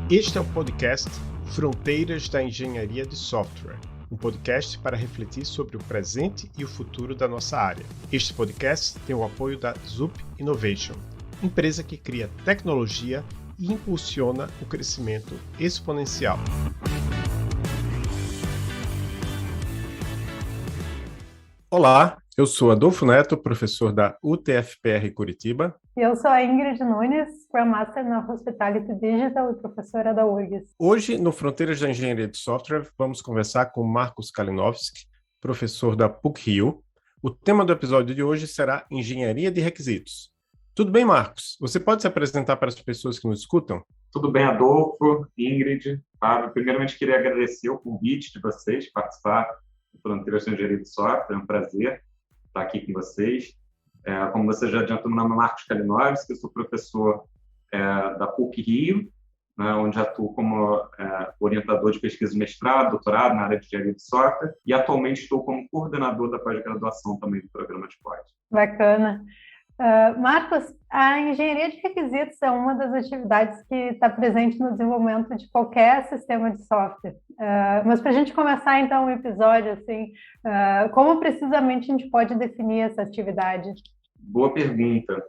Este é o podcast Fronteiras da Engenharia de Software, um podcast para refletir sobre o presente e o futuro da nossa área. Este podcast tem o apoio da Zup Innovation, empresa que cria tecnologia e impulsiona o crescimento exponencial. Olá, eu sou Adolfo Neto, professor da UTFPR Curitiba. E eu sou a Ingrid Nunes, Scrum Master na Hospitality Digital e professora da URGS. Hoje, no Fronteiras da Engenharia de Software, vamos conversar com Marcos Kalinowski, professor da PUC-Rio. O tema do episódio de hoje será Engenharia de Requisitos. Tudo bem, Marcos? Você pode se apresentar para as pessoas que nos escutam? Tudo bem, Adolfo, Ingrid, Fábio. Primeiramente, queria agradecer o convite de vocês participar do Fronteiras da Engenharia de Software. É um prazer estar aqui com vocês. Como você já adiantou, meu nome é Marcos Kalinowski, eu sou professor da PUC-Rio, né, onde atuo como orientador de pesquisa de mestrado, doutorado na área de engenharia de software, e atualmente estou como coordenador da pós-graduação também do programa de pós. Bacana. Marcos, a engenharia de requisitos é uma das atividades que está presente no desenvolvimento de qualquer sistema de software. Mas para a gente começar então o episódio, assim, como precisamente a gente pode definir essa atividade? Boa pergunta.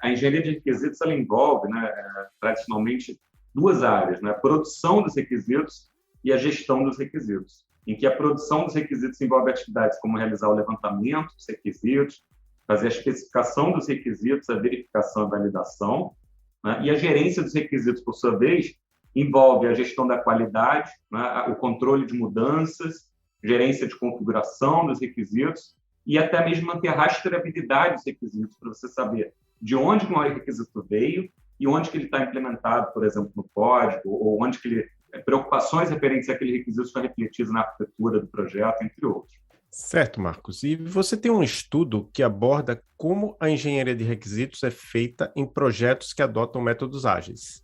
A engenharia de requisitos ela envolve, né, tradicionalmente, duas áreas, né, a produção dos requisitos e a gestão dos requisitos, em que a produção dos requisitos envolve atividades como realizar o levantamento dos requisitos, fazer a especificação dos requisitos, a verificação e validação, né, e a gerência dos requisitos, por sua vez, envolve a gestão da qualidade, né, o controle de mudanças, gerência de configuração dos requisitos, e até mesmo manter a rastreabilidade dos requisitos, para você saber de onde o requisito veio e onde que ele está implementado, por exemplo, no código, ou onde que preocupações referentes àquele requisito estão refletidas na arquitetura do projeto, entre outros. Certo, Marcos. E você tem um estudo que aborda como a engenharia de requisitos é feita em projetos que adotam métodos ágeis.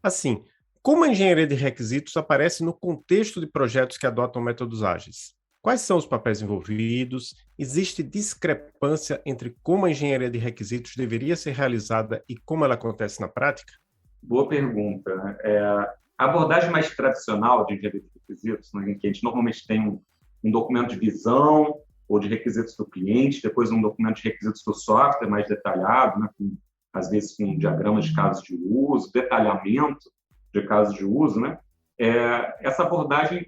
Assim, como a engenharia de requisitos aparece no contexto de projetos que adotam métodos ágeis? Quais são os papéis envolvidos? Existe discrepância entre como a engenharia de requisitos deveria ser realizada e como ela acontece na prática? Boa pergunta. A abordagem mais tradicional de engenharia de requisitos, né, em que a gente normalmente tem um documento de visão ou de requisitos do cliente, depois um documento de requisitos do software mais detalhado, né, às vezes com diagramas de casos de uso, detalhamento de casos de uso, né? Essa abordagem,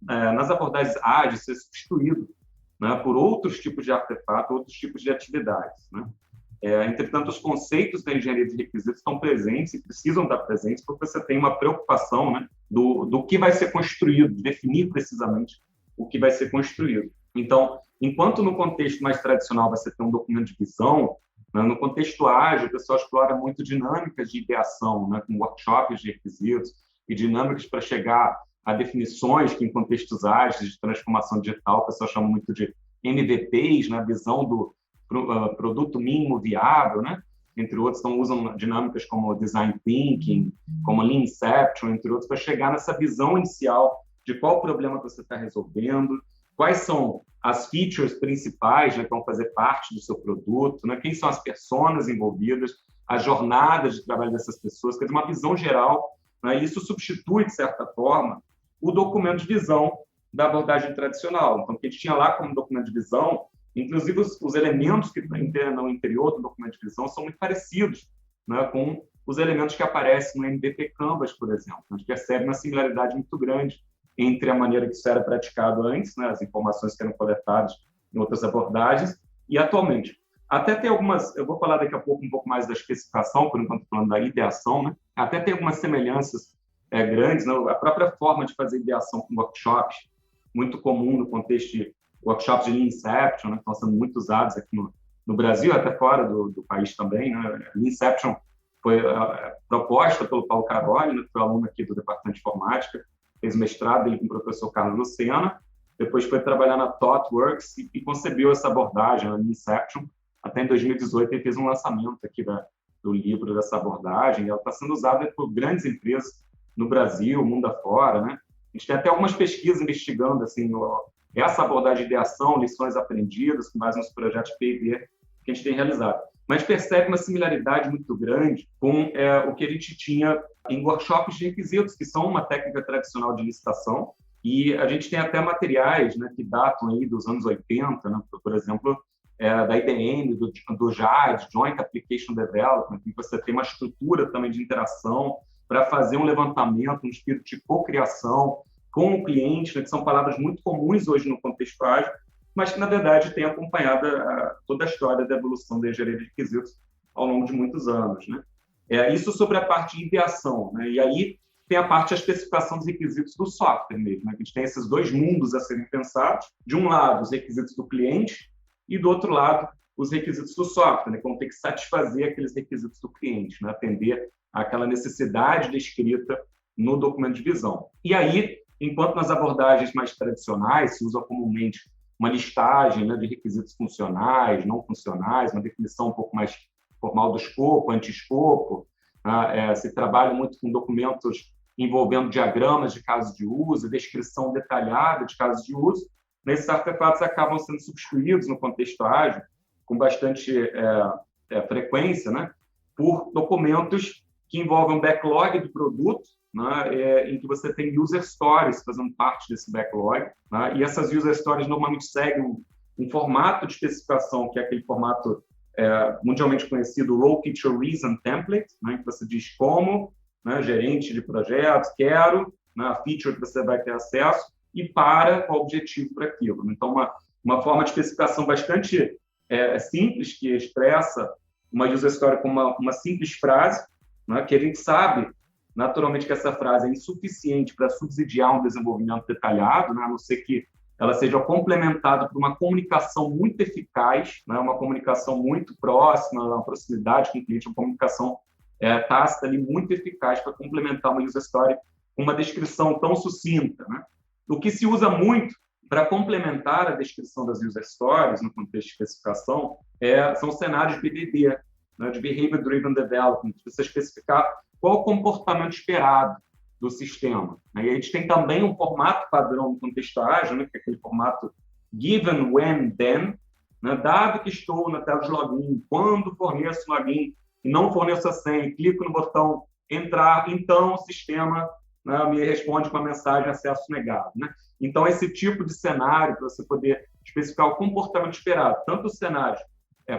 nas abordagens ágeis, ser substituído, né, por outros tipos de artefato, outros tipos de atividades, né? Entretanto, os conceitos da engenharia de requisitos estão presentes e precisam estar presentes porque você tem uma preocupação, né, do que vai ser construído, de definir precisamente o que vai ser construído. Então, enquanto no contexto mais tradicional você tem um documento de visão, né, no contexto ágil, o pessoal explora muito dinâmicas de ideação, né, com workshops de requisitos e dinâmicas para chegar a definições que, em contextos ágeis de transformação digital, o pessoal chama muito de MVPs, né, visão do produto mínimo viável, né, entre outros. Então, usam dinâmicas como Design Thinking, como Lean Inception, entre outros, para chegar nessa visão inicial de qual problema você está resolvendo, quais são as features principais, né, que vão fazer parte do seu produto, né, quem são as pessoas envolvidas, as jornadas de trabalho dessas pessoas, quer dizer, uma visão geral, né, e isso substitui, de certa forma, o documento de visão da abordagem tradicional. Então, o que a gente tinha lá como documento de visão, inclusive os elementos que estão no interior do documento de visão são muito parecidos, né, com os elementos que aparecem no MVP Canvas, por exemplo. A gente percebe uma similaridade muito grande entre a maneira que isso era praticado antes, né, as informações que eram coletadas em outras abordagens, e atualmente. Até tem algumas, eu vou falar daqui a pouco um pouco mais da especificação, por enquanto falando da ideação, né, até tem algumas semelhanças grandes, né, a própria forma de fazer ideação com workshops, muito comum no contexto de workshops de Lean Inception, né, que estão sendo muito usados aqui no Brasil, até fora do país também. Né. Lean Inception foi proposta pelo Paulo Caroli, né, que foi aluno aqui do Departamento de Informática, fez mestrado com o professor Carlos Lucena, depois foi trabalhar na ThoughtWorks e concebeu essa abordagem, a Inception. Até em 2018 ele fez um lançamento aqui do livro dessa abordagem, e ela está sendo usada por grandes empresas no Brasil, mundo afora, né? A gente tem até algumas pesquisas investigando assim, essa abordagem de ideação, lições aprendidas, com base nos projetos P&D que a gente tem realizado. mas percebe uma similaridade muito grande com o que a gente tinha em workshops de requisitos, que são uma técnica tradicional de licitação, e a gente tem até materiais, né, que datam aí dos anos 80, né, por exemplo, da IBM, do JAD, Joint Application Development, que você tem uma estrutura também de interação para fazer um levantamento, um espírito de cocriação com o cliente, né, que são palavras muito comuns hoje no contexto ágil, mas que, na verdade, tem acompanhado toda a história da evolução da engenharia de requisitos ao longo de muitos anos, né? Isso sobre a parte de ideação, né? E aí tem a parte da especificação dos requisitos do software mesmo, né? A gente tem esses dois mundos a serem pensados. De um lado, os requisitos do cliente e, do outro lado, os requisitos do software, né? Que vão ter que satisfazer aqueles requisitos do cliente, né? Atender àquela necessidade descrita no documento de visão. E aí, enquanto nas abordagens mais tradicionais se usa comumente uma listagem, né, de requisitos funcionais, não funcionais, uma definição um pouco mais formal do escopo, anti-escopo, né, se trabalha muito com documentos envolvendo diagramas de casos de uso, descrição detalhada de casos de uso. Nesses artefatos acabam sendo substituídos no contexto ágil, com bastante frequência, né, por documentos que envolvem um backlog do produto, né, em que você tem user stories fazendo parte desse backlog, né, e essas user stories normalmente seguem um formato de especificação, que é aquele formato mundialmente conhecido Role Feature Reason Template, né, em que você diz como, né, gerente de projetos, quero, né, a feature que você vai ter acesso, e qual o objetivo para aquilo. Então, uma forma de especificação bastante simples, que expressa uma user story com uma simples frase, né, que a gente sabe naturalmente que essa frase é insuficiente para subsidiar um desenvolvimento detalhado, né, a não ser que ela seja complementada por uma comunicação muito eficaz, né, uma comunicação muito próxima, uma proximidade com o cliente, uma comunicação tácita ali muito eficaz para complementar uma user story com uma descrição tão sucinta, né? O que se usa muito para complementar a descrição das user stories no contexto de especificação são cenários BDD, né, de Behavior Driven Development, para você especificar qual o comportamento esperado do sistema. E a gente tem também um formato padrão no contexto ágil, né, que é aquele formato given, when, then, né, dado que estou na tela de login, quando forneço login e não forneço a senha, clico no botão entrar, então o sistema, né, me responde com a mensagem acesso negado, né? Então, esse tipo de cenário, para você poder especificar o comportamento esperado, tanto os cenários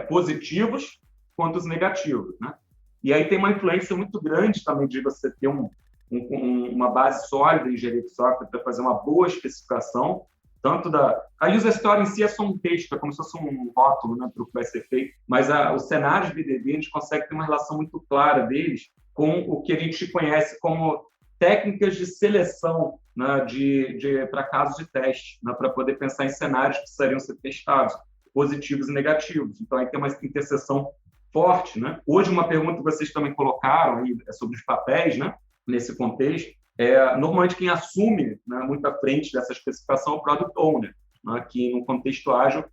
positivos quanto os negativos, né? E aí tem uma influência muito grande também de você ter uma base sólida em engenharia de software para fazer uma boa especificação, tanto a user story em si é só um texto, é como se fosse um rótulo, né, para o que vai ser feito, mas os cenários BDD a gente consegue ter uma relação muito clara deles com o que a gente conhece como técnicas de seleção, né, para casos de teste, né, para poder pensar em cenários que precisariam ser testados, positivos e negativos. Então, aí tem uma interseção forte, né? Hoje, uma pergunta que vocês também colocaram aí é sobre os papéis, né, nesse contexto. Normalmente, quem assume, né, muito à frente dessa especificação é o Product Owner, né, que, no contexto ágil,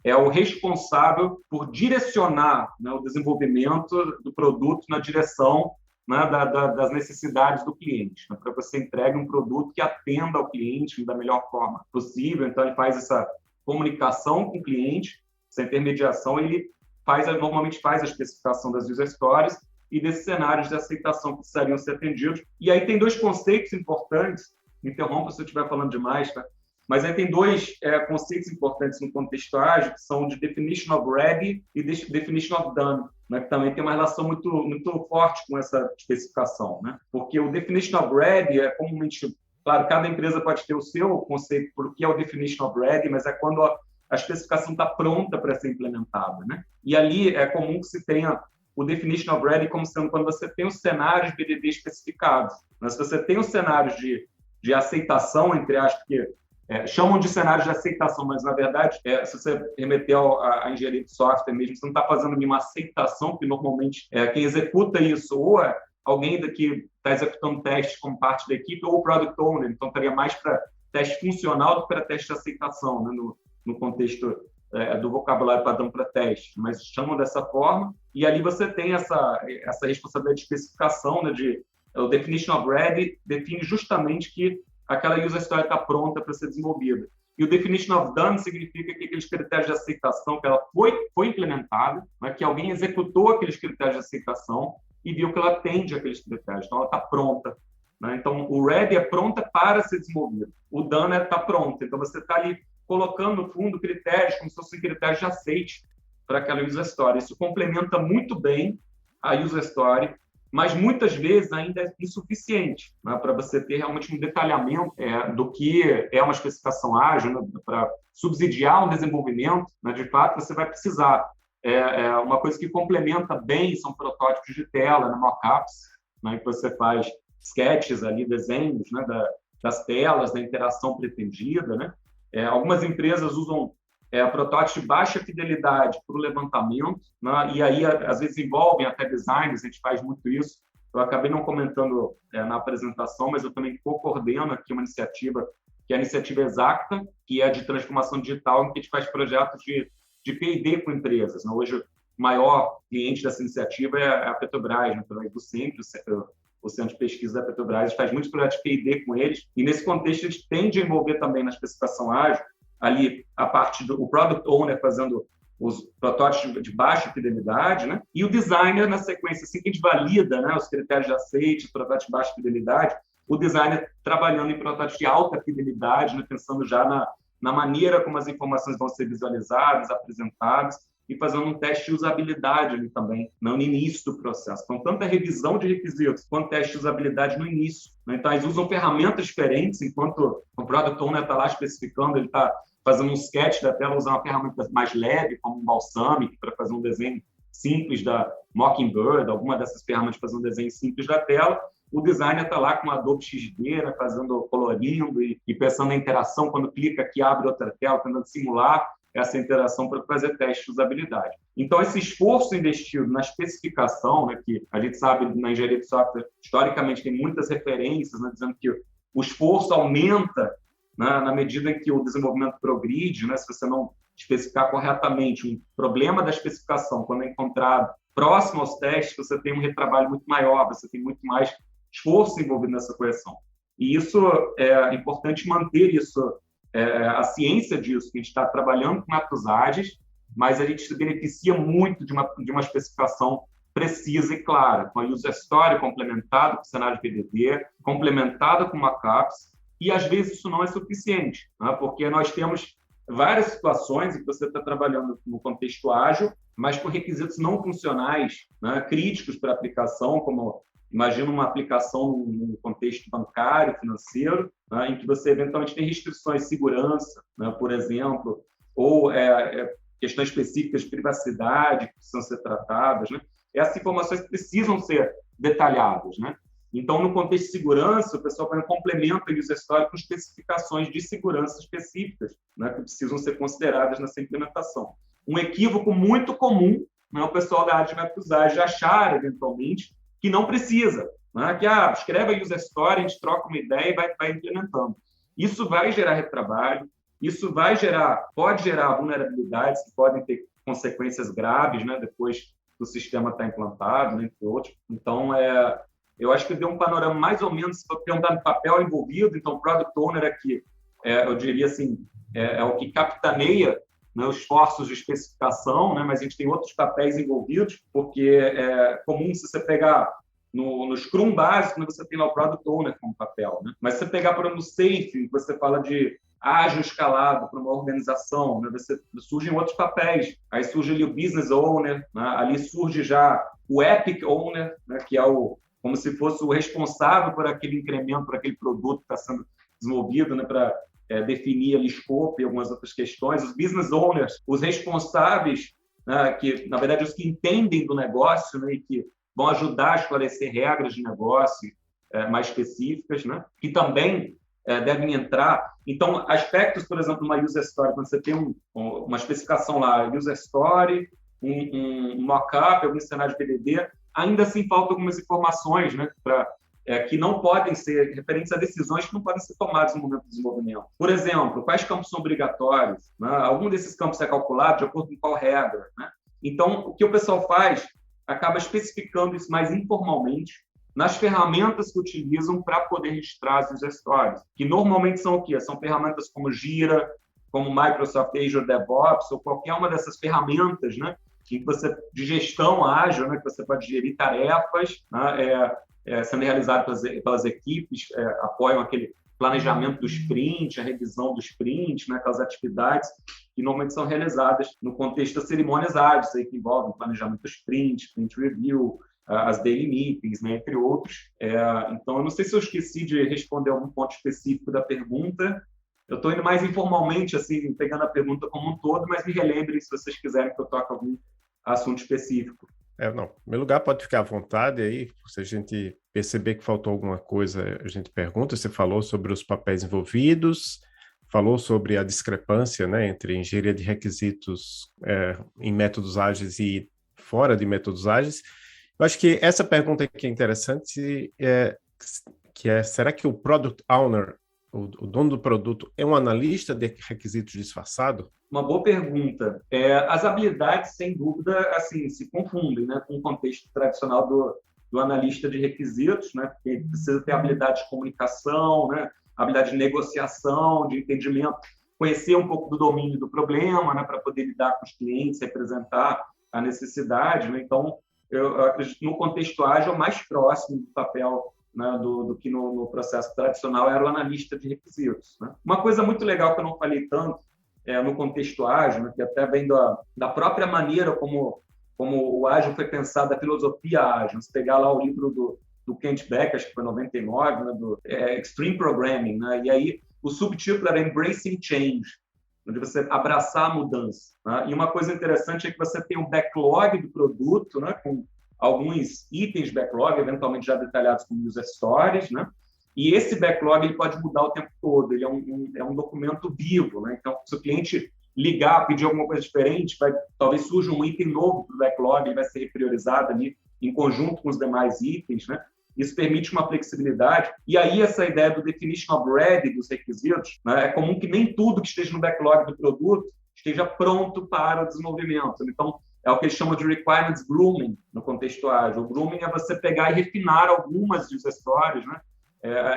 é o responsável por direcionar, né, o desenvolvimento do produto na direção, né, das necessidades do cliente, né, para que você entregue um produto que atenda ao cliente da melhor forma possível. Então, ele faz essa comunicação com o cliente, essa intermediação, ele normalmente faz a especificação das user stories e desses cenários de aceitação que precisariam ser atendidos. E aí tem dois conceitos importantes, me interrompa se eu estiver falando demais, tá? Mas aí tem dois conceitos importantes no contexto ágil, que são de definition of ready e definition of done, né, que também tem uma relação muito, muito forte com essa especificação, né? Porque o definition of ready é comumente, claro, cada empresa pode ter o seu conceito por o que é o definition of ready, mas é quando a especificação está pronta para ser implementada, né? E ali é comum que se tenha o definition of ready como sendo quando você tem os cenários BDD especificados. Mas se você tem os cenários de aceitação, entre aspas, que chamam de cenários de aceitação, mas, na verdade, se você remeter à engenharia de software mesmo, você não está fazendo nenhuma aceitação, porque, normalmente, quem executa isso ou é alguém que está executando testes como parte da equipe ou o Product Owner, então estaria mais para teste funcional do que para teste de aceitação, né, no contexto do vocabulário padrão para teste, mas chamam dessa forma, e ali você tem essa responsabilidade de especificação, né, o definition of ready define justamente que aquela user story está pronta para ser desenvolvida. E o Definition of Done significa que aqueles critérios de aceitação que ela foi implementada, né, que alguém executou aqueles critérios de aceitação e viu que ela atende aqueles critérios. Então, ela está pronta. Né? Então, o Ready é pronta para ser desenvolvido. O Done está pronto. Então, você está ali colocando, no fundo, critérios, como se fossem critérios de aceite para aquela user story. Isso complementa muito bem a user story, mas muitas vezes ainda é insuficiente, né, para você ter realmente um detalhamento do que é uma especificação ágil, né, para subsidiar um desenvolvimento. Né, de fato, você vai precisar. Uma coisa que complementa bem são protótipos de tela, né, mockups, né, que você faz sketches ali, desenhos, né, das telas, da interação pretendida. Né. Algumas empresas usam protótipos de baixa fidelidade para o levantamento, né? E aí, às vezes, envolvem até designers, a gente faz muito isso. Eu acabei não comentando na apresentação, mas eu também coordeno aqui uma iniciativa, que é a iniciativa Exacta, que é de transformação digital, em que a gente faz projetos de P&D com empresas. Né? Hoje, o maior cliente dessa iniciativa é a Petrobras, né? Através do Sempre, o Centro de Pesquisa da Petrobras. A gente faz muitos projetos de P&D com eles, e nesse contexto a gente tende a envolver também na especificação ágil ali a parte do Product Owner fazendo os protótipos de baixa fidelidade, né? E o designer, na sequência, assim que a gente valida, né, os critérios de aceite, os protótipos de baixa fidelidade, o designer trabalhando em protótipos de alta fidelidade, né, pensando já na maneira como as informações vão ser visualizadas, apresentadas, e fazendo um teste de usabilidade ali também, no início do processo. Então, tanto a revisão de requisitos quanto teste de usabilidade no início. Né? Então, eles usam ferramentas diferentes, enquanto o Product Owner está lá especificando, ele está fazendo um sketch da tela, usar uma ferramenta mais leve, como um Balsamic, para fazer um desenho simples da Mockingbird, alguma dessas ferramentas para fazer um desenho simples da tela. O designer está lá com o Adobe XD, né, fazendo, colorindo e pensando na interação, quando clica aqui, abre outra tela, tentando simular essa interação para fazer teste de usabilidade. Então, esse esforço investido na especificação, né, que a gente sabe na engenharia de software, historicamente tem muitas referências, né, dizendo que o esforço aumenta, né, na medida em que o desenvolvimento progride, né, se você não especificar corretamente um problema da especificação, quando é encontrado próximo aos testes, você tem um retrabalho muito maior, você tem muito mais esforço envolvido nessa correção. E isso é importante manter isso, a ciência disso, que a gente está trabalhando com métodos ágeis, mas a gente se beneficia muito de uma especificação precisa e clara, com a user story complementada com o cenário de PDD, complementada com mockups, e às vezes isso não é suficiente, né? Porque nós temos várias situações em que você está trabalhando no contexto ágil, mas com requisitos não funcionais, né, críticos para a aplicação, como imagina uma aplicação num contexto bancário, financeiro, né, em que você eventualmente tem restrições de segurança, né, por exemplo, ou questões específicas de privacidade que precisam ser tratadas. Né? Essas informações precisam ser detalhadas. Né? Então, no contexto de segurança, o pessoal complementa o user story com especificações de segurança específicas, né, que precisam ser consideradas nessa implementação. Um equívoco muito comum, né, o pessoal da área de métodos ágeis achar, eventualmente, que não precisa, né? Que escreve a user story, a gente troca uma ideia e vai implementando. Isso vai gerar retrabalho, isso pode gerar vulnerabilidades que podem ter consequências graves, né, depois do sistema estar implantado, né, entre outros. Então, eu acho que deu um panorama mais ou menos, se for perguntar no papel envolvido, então o Product Owner aqui, eu diria assim, é o que capitaneia, né, os esforços de especificação, né, mas a gente tem outros papéis envolvidos, porque é comum se você pegar no Scrum básico, né, você tem lá o Product Owner como papel, né? Mas se você pegar, por exemplo, no Safe, você fala de ágil escalado para uma organização, né, surgem outros papéis, aí surge ali o Business Owner, né, ali surge já o Epic Owner, né, que é como se fosse o responsável por aquele incremento, por aquele produto que está sendo desenvolvido, né, para definir ali scope e algumas outras questões. Os business owners, os responsáveis, né, que, na verdade, os que entendem do negócio, né, e que vão ajudar a esclarecer regras de negócio mais específicas, né, que também devem entrar. Então, aspectos, por exemplo, uma user story, quando você tem uma especificação lá, user story, um mockup, algum cenário de PDD, ainda assim faltam algumas informações, né, que não podem ser referentes a decisões que não podem ser tomadas no momento do desenvolvimento. Por exemplo, quais campos são obrigatórios? Né? Algum desses campos é calculado de acordo com qual regra? Né? Então, o que o pessoal faz acaba especificando isso mais informalmente nas ferramentas que utilizam para poder registrar as user stories, que normalmente são o quê? São ferramentas como Jira, como Microsoft Azure DevOps ou qualquer uma dessas ferramentas, né, que você, de gestão ágil, né, que você pode gerir tarefas, né, sendo realizadas pelas equipes, apoiam aquele planejamento do sprint, a revisão do sprint, né, aquelas atividades que normalmente são realizadas no contexto das cerimônias ágeis, aí, que envolvem planejamento do sprint, sprint review, as daily meetings, né, entre outros. Então, eu não sei se eu esqueci de responder algum ponto específico da pergunta. Eu estou indo mais informalmente, assim, pegando a pergunta como um todo, mas me relembrem se vocês quiserem que eu toque algum assunto específico. Não. Em primeiro lugar, pode ficar à vontade aí, se a gente perceber que faltou alguma coisa, a gente pergunta. Você falou sobre os papéis envolvidos, falou sobre a discrepância, né, entre engenharia de requisitos em métodos ágeis e fora de métodos ágeis. Eu acho que essa pergunta aqui é interessante, será que o Product Owner, o dono do produto, é um analista de requisitos disfarçado? Uma boa pergunta. As habilidades, sem dúvida, assim, se confundem, né, com o contexto tradicional do analista de requisitos, né, porque precisa ter habilidade de comunicação, né, habilidade de negociação, de entendimento, conhecer um pouco do domínio do problema, né, para poder lidar com os clientes, representar a necessidade, né? Então, eu acredito que no contexto ágil, mais próximo do papel, né, do que no processo tradicional era o analista de requisitos, né? Uma coisa muito legal que eu não falei tanto no contexto ágil, né, que até vem da própria maneira como o ágil foi pensado, a filosofia ágil. Se pegar lá o livro do Kent Beck, acho que foi 99, né, do Extreme Programming, né, e aí o subtítulo era Embracing Change, onde você abraçar a mudança, né? E uma coisa interessante é que você tem um backlog do produto, né, com alguns itens de backlog, eventualmente já detalhados como user stories, né? E esse backlog ele pode mudar o tempo todo, ele é um documento vivo, né? Então, se o cliente ligar, pedir alguma coisa diferente, talvez surja um item novo para o backlog, ele vai ser repriorizado ali em conjunto com os demais itens, né? Isso permite uma flexibilidade. E aí essa ideia do definition of ready dos requisitos, né? É comum que nem tudo que esteja no backlog do produto esteja pronto para o desenvolvimento. Então, é o que eles chamam de requirements grooming no contexto ágil. O grooming é você pegar e refinar algumas user stories, né?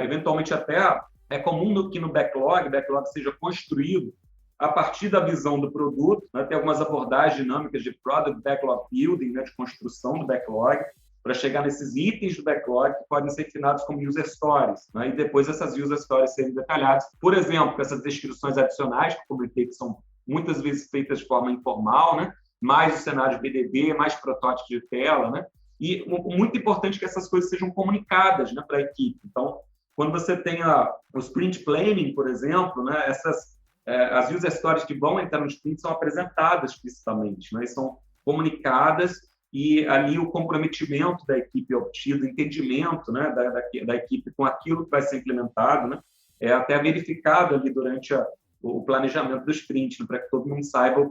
Eventualmente até é comum que no backlog seja construído a partir da visão do produto, né? Tem algumas abordagens dinâmicas de product backlog building, né? De construção do backlog, para chegar nesses itens do backlog que podem ser refinados como user stories, né? E depois essas user stories serem detalhadas. Por exemplo, com essas descrições adicionais que eu comentei, que são muitas vezes feitas de forma informal, né? Mais o cenário de BDD, mais protótipo de tela, né? E muito importante que essas coisas sejam comunicadas, né, para a equipe. Então, quando você tem o sprint planning, por exemplo, né, as user stories que vão entrar no sprint são apresentadas explicitamente, né, e são comunicadas, e ali o comprometimento da equipe é obtido, o entendimento, né, da equipe com aquilo que vai ser implementado, né, é até verificado ali durante o planejamento do sprint, né, para que todo mundo saiba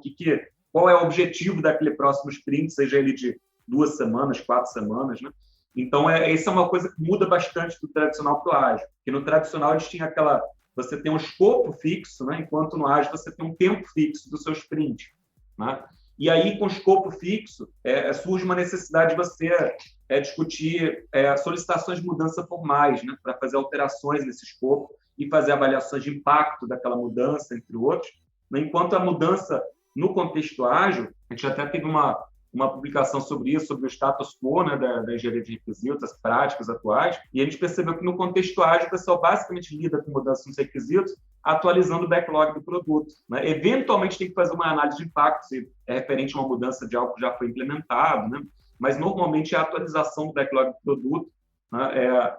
qual é o objetivo daquele próximo sprint, seja ele de 2 semanas, 4 semanas, né? Então, essa é uma coisa que muda bastante do tradicional para o ágil, porque no tradicional eles tinham você tem um escopo fixo, né? Enquanto no ágil você tem um tempo fixo do seu sprint, né? E aí, com o escopo fixo, surge uma necessidade de você discutir solicitações de mudança formais, né? Para fazer alterações nesse escopo e fazer avaliações de impacto daquela mudança, entre outros, né? Enquanto a mudança no contexto ágil, a gente até teve uma publicação sobre isso, sobre o status quo, né, da engenharia de requisitos, as práticas atuais, e a gente percebeu que no contexto ágil o pessoal basicamente lida com mudanças nos requisitos, atualizando o backlog do produto, né? Eventualmente tem que fazer uma análise de impacto, se é referente a uma mudança de algo que já foi implementado, né? Mas normalmente é a atualização do backlog do produto, né?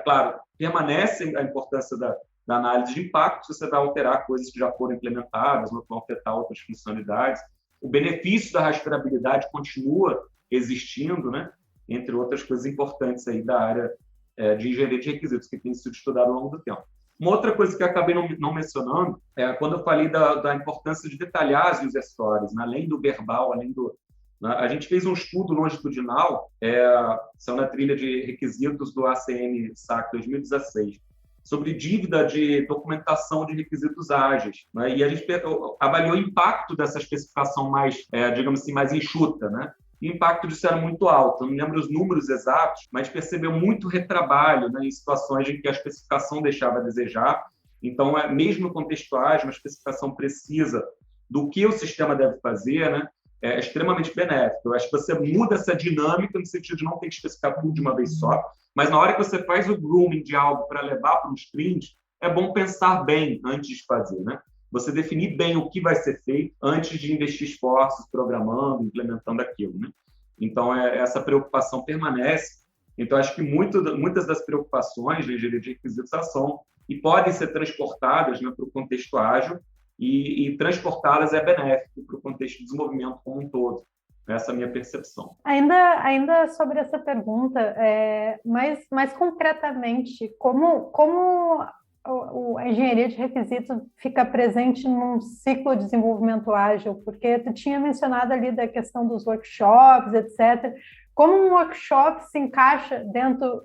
Claro, permanece a importância da análise de impacto, se você vai alterar coisas que já foram implementadas, ou vão afetar outras funcionalidades. O benefício da rastreabilidade continua existindo, né? Entre outras coisas importantes aí da área de engenharia de requisitos, que tem sido estudado ao longo do tempo. Uma outra coisa que eu acabei não mencionando é quando eu falei da importância de detalhar as user stories, né? Além do verbal, né? A gente fez um estudo longitudinal, são na trilha de requisitos do ACM SAC 2016, sobre dívida de documentação de requisitos ágeis, né? E a gente avaliou o impacto dessa especificação mais, digamos assim, mais enxuta, né? E o impacto disso era muito alto. Eu não lembro os números exatos, mas percebeu muito retrabalho, né, em situações em que a especificação deixava a desejar, Então, mesmo no contexto ágil, uma especificação precisa do que o sistema deve fazer, né, é extremamente benéfico. Eu acho que você muda essa dinâmica no sentido de não ter que especificar tudo de uma vez só, mas na hora que você faz o grooming de algo para levar para um sprint, é bom pensar bem antes de fazer, né? Você definir bem o que vai ser feito antes de investir esforços programando, implementando aquilo, né? Então, essa preocupação permanece. Então, acho que muitas das preocupações de engenharia de requisitos são e podem ser transportadas, né, para o contexto ágil, e transportá-las é benéfico para o contexto de desenvolvimento como um todo. Essa é a minha percepção. Ainda sobre essa pergunta, mais concretamente, como a engenharia de requisitos fica presente num ciclo de desenvolvimento ágil? Porque tu tinha mencionado ali da questão dos workshops, etc. Como um workshop se encaixa dentro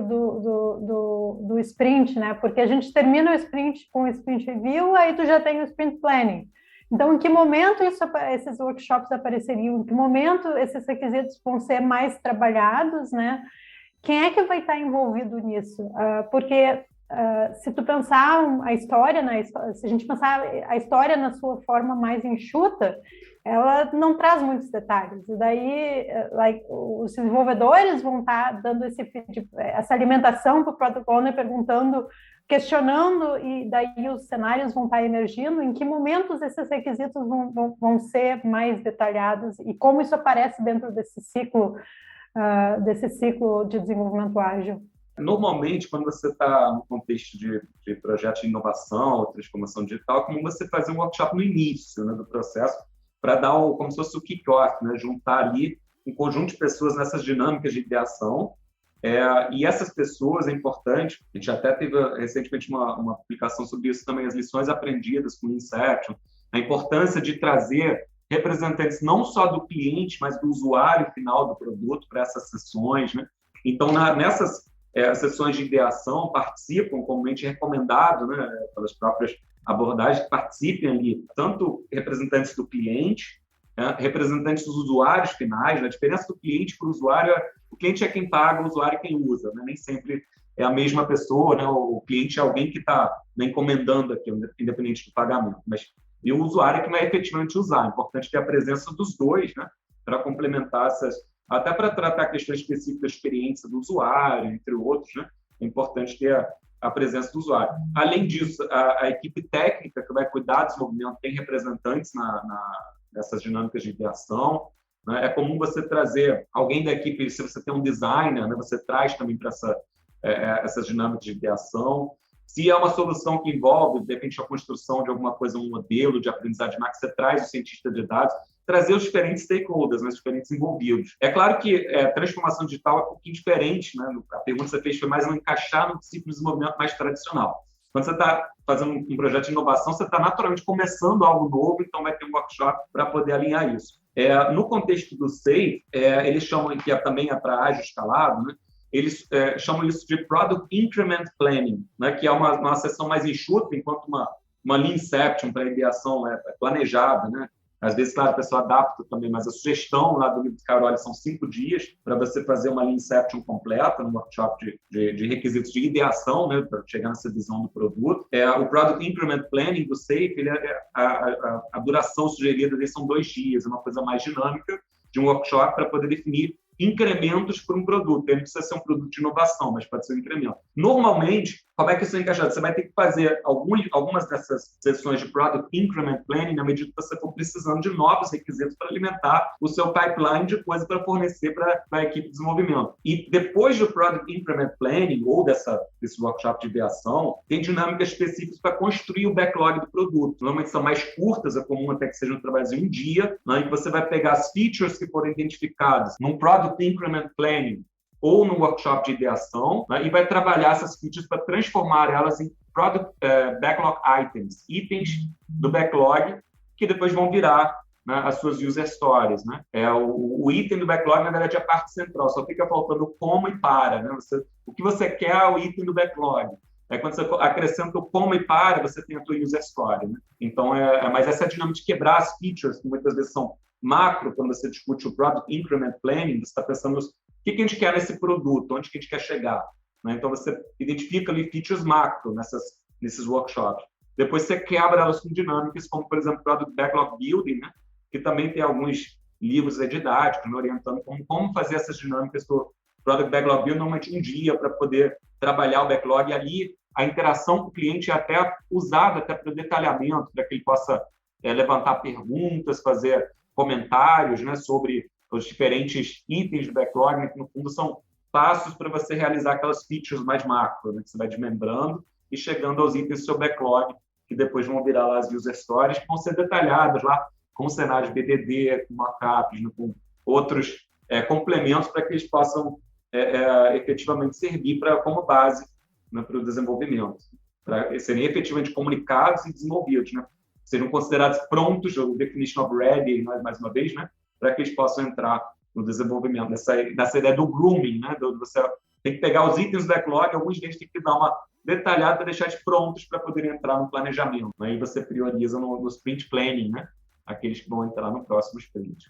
do sprint, né? Porque a gente termina o sprint com o sprint review, aí tu já tem o sprint planning. Então, em que momento esses workshops apareceriam? Em que momento esses requisitos vão ser mais trabalhados, né? Quem é que vai estar envolvido nisso? Porque se tu pensar a história, se a gente pensar a história na sua forma mais enxuta, ela não traz muitos detalhes. E daí, os desenvolvedores vão estar dando essa alimentação para o Product Owner, questionando, e daí os cenários vão estar emergindo. Em que momentos esses requisitos vão ser mais detalhados e como isso aparece dentro desse ciclo de desenvolvimento ágil? Normalmente, quando você está no contexto de projeto de inovação ou transformação digital, é comum você fazer um workshop no início, né, do processo, para dar como se fosse o kick-off, né, juntar ali um conjunto de pessoas nessas dinâmicas de ideação. E essas pessoas, é importante, a gente até teve recentemente uma publicação sobre isso também, as lições aprendidas com o Inception, a importância de trazer representantes não só do cliente, mas do usuário final do produto para essas sessões, né? Então, nessas sessões de ideação participam, comumente recomendado, né, pelas próprias abordagens, que participem ali tanto representantes do cliente, né, representantes dos usuários finais. A diferença do cliente para o usuário, o cliente é quem paga, o usuário é quem usa, né? Nem sempre é a mesma pessoa, né? O cliente é alguém que está, né, encomendando aquilo, independente do pagamento, e o usuário é que vai efetivamente usar. É importante ter a presença dos dois, né, para complementar até para tratar questões específicas da experiência do usuário, entre outros, né? É importante ter a presença do usuário. Além disso, a equipe técnica que vai cuidar do desenvolvimento tem representantes nessas dinâmicas de ideação, né? É comum você trazer alguém da equipe, se você tem um designer, né, você traz também para essas dinâmicas de ideação. Se é uma solução que envolve, de repente, a construção de alguma coisa, um modelo de aprendizagem de máquina, você traz o cientista de dados, trazer os diferentes stakeholders, né, os diferentes envolvidos. É claro que transformação digital é um pouquinho diferente, né? A pergunta que você fez foi mais não encaixar no ciclo de desenvolvimento mais tradicional. Quando você está fazendo um projeto de inovação, você está naturalmente começando algo novo, então vai ter um workshop para poder alinhar isso. No contexto do SAFe, eles chamam, que também é para ágil escalado, né? Eles chamam isso de Product Increment Planning, né? Que é uma sessão mais enxuta, enquanto uma Lean Inception para ideação é planejada, né? Às vezes, claro, a pessoa adapta também, mas a sugestão lá do livro de Caroli são 5 dias para você fazer uma Lean Inception completa, num workshop de requisitos de ideação, né, para chegar nessa visão do produto. O Product Increment Planning do SAFe, a duração sugerida dele são 2 dias, é uma coisa mais dinâmica de um workshop para poder definir incrementos para um produto. Ele não precisa ser um produto de inovação, mas pode ser um incremento. Normalmente, como é que isso é encaixado? Você vai ter que fazer algumas dessas sessões de Product Increment Planning na medida que você for precisando de novos requisitos para alimentar o seu pipeline de coisa para fornecer para a equipe de desenvolvimento. E depois do Product Increment Planning, ou desse workshop de ideação, tem dinâmicas específicas para construir o backlog do produto. Normalmente são mais curtas, é comum até que sejam trabalhos em um dia, né, em que você vai pegar as features que foram identificadas num Product Increment Planning ou no workshop de ideação, né, e vai trabalhar essas features para transformar elas em Product Backlog Items, itens do backlog que depois vão virar, né, as suas user stories. Né? O item do backlog, na verdade, é a parte central, só fica faltando o como e para. Né? O que você quer é o item do backlog. Quando você acrescenta o como e para, você tem a tua user story. Né? Então, mas essa dinâmica de quebrar as features, que muitas vezes são macro, quando você discute o Product Increment Planning, você está pensando o que a gente quer nesse produto, onde que a gente quer chegar. Né? Então, você identifica ali features macro nesses workshops. Depois você quebra elas com dinâmicas, como, por exemplo, o Product Backlog Building, né? Que também tem alguns livros didáticos, né, orientando como fazer essas dinâmicas do Product Backlog Building, normalmente um dia para poder trabalhar o backlog, e ali a interação com o cliente é até usada até para o detalhamento, para que ele possa levantar perguntas, fazer comentários, né, sobre os diferentes itens do backlog, né, que no fundo são passos para você realizar aquelas features mais macro, né, que você vai desmembrando e chegando aos itens do seu backlog, que depois vão virar lá as user stories, que vão ser detalhadas lá com cenários BDD, com mockups, né, com outros complementos para que eles possam efetivamente servir como base, né, para o desenvolvimento, para serem efetivamente comunicados e desenvolvidos, né? Seriam considerados prontos, o definition of ready, mais uma vez, né, para que eles possam entrar no desenvolvimento, nessa ideia do grooming, né, você tem que pegar os itens do backlog, alguns deles tem que dar uma detalhada para deixar eles prontos para poderem entrar no planejamento. Aí você prioriza no sprint planning, né, aqueles que vão entrar no próximo sprint.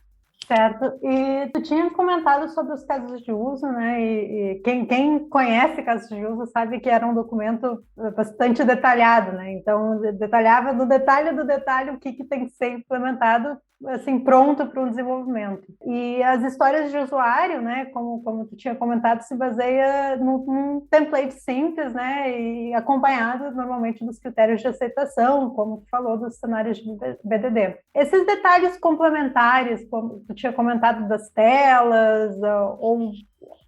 Certo. E tu tinha comentado sobre os casos de uso, né? E quem conhece casos de uso sabe que era um documento bastante detalhado, né? Então, detalhava do detalhe o que tem que ser implementado, assim, pronto para um desenvolvimento. E as histórias de usuário, né? Como tu tinha comentado, se baseia num template simples, né? E acompanhado normalmente dos critérios de aceitação, como tu falou, dos cenários de BDD. Esses detalhes complementares, como tu tinha comentado das telas, ou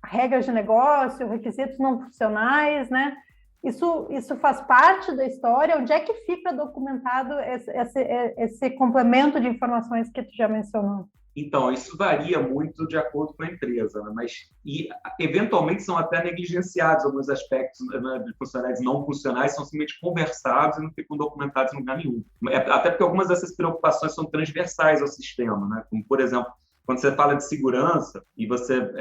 regras de negócio, requisitos não funcionais, né? Isso faz parte da história? Onde é que fica documentado esse complemento de informações que tu já mencionou? Então, isso varia muito de acordo com a empresa, né? Eventualmente são até negligenciados alguns aspectos, né, de funcionalidades não funcionais, são simplesmente conversados e não ficam documentados em lugar nenhum. Até porque algumas dessas preocupações são transversais ao sistema, né? Como, por exemplo, quando você fala de segurança e você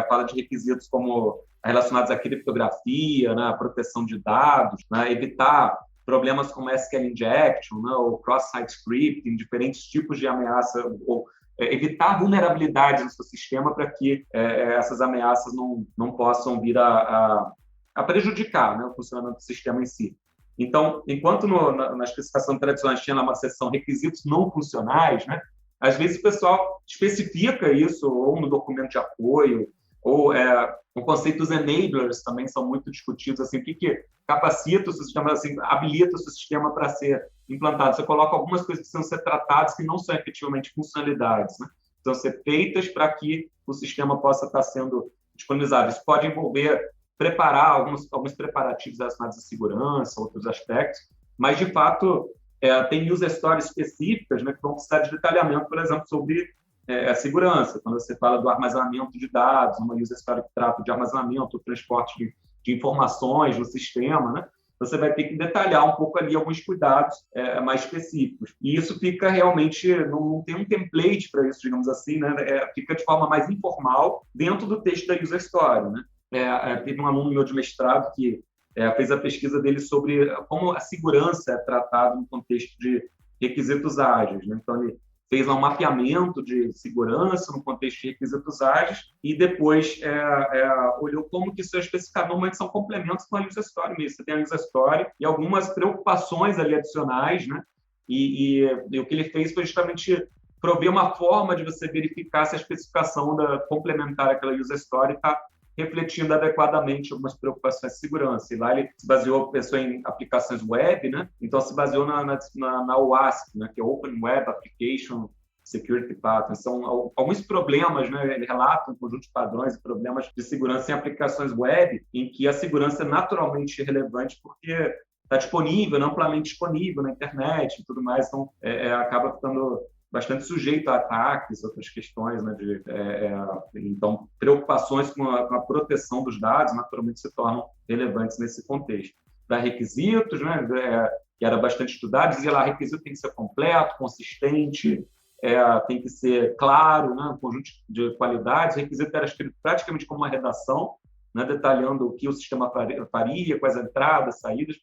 fala de requisitos como relacionados à criptografia, né, a proteção de dados, né, evitar problemas como SQL injection, né, ou cross-site scripting, diferentes tipos de ameaça, ou evitar vulnerabilidades no seu sistema para que essas ameaças não possam vir a prejudicar, né, o funcionamento do sistema em si. Então, enquanto na especificação tradicional tinha lá uma seção requisitos não funcionais, né, às vezes o pessoal especifica isso ou no documento de apoio, ou o conceito dos enablers também são muito discutidos, assim, o que capacita o sistema, assim, habilita o seu sistema para ser implantado. Você coloca algumas coisas que precisam ser tratadas que não são efetivamente funcionalidades, né? Precisam ser feitas para que o sistema possa estar sendo disponibilizado. Isso pode envolver preparar alguns preparativos relacionados à segurança, outros aspectos, mas, de fato, tem user stories específicas, né, que vão precisar de detalhamento, por exemplo, sobre a segurança. Quando você fala do armazenamento de dados, uma user story que trata de armazenamento, transporte de informações no sistema, né, você vai ter que detalhar um pouco ali alguns cuidados mais específicos. E isso fica realmente, não tem um template para isso, digamos assim, né, fica de forma mais informal dentro do texto da user story, né. Teve um aluno meu de mestrado que fez a pesquisa dele sobre como a segurança é tratada no contexto de requisitos ágeis, né? Então, ele fez um mapeamento de segurança no contexto de requisitos ágeis e depois olhou como que isso é especificado. Normalmente são complementos com a user story mesmo. Você tem a user story e algumas preocupações ali adicionais, né? E o que ele fez foi justamente prover uma forma de você verificar se a especificação complementar àquela user story está refletindo adequadamente algumas preocupações de segurança. E lá ele se pensou em aplicações web, né? Então se baseou na OWASP, né? Que é Open Web Application Security Patterns. São alguns problemas, né? Ele relata um conjunto de padrões e problemas de segurança em aplicações web, em que a segurança é naturalmente relevante porque está disponível, amplamente disponível na internet e tudo mais, então acaba ficando bastante sujeito a ataques, outras questões, né, então preocupações com a proteção dos dados naturalmente se tornam relevantes nesse contexto. Para requisitos, né, que era bastante estudado, dizia lá, requisito tem que ser completo, consistente, tem que ser claro, né, um conjunto de qualidades. O requisito era escrito praticamente como uma redação, né, detalhando o que o sistema faria, quais entradas, saídas,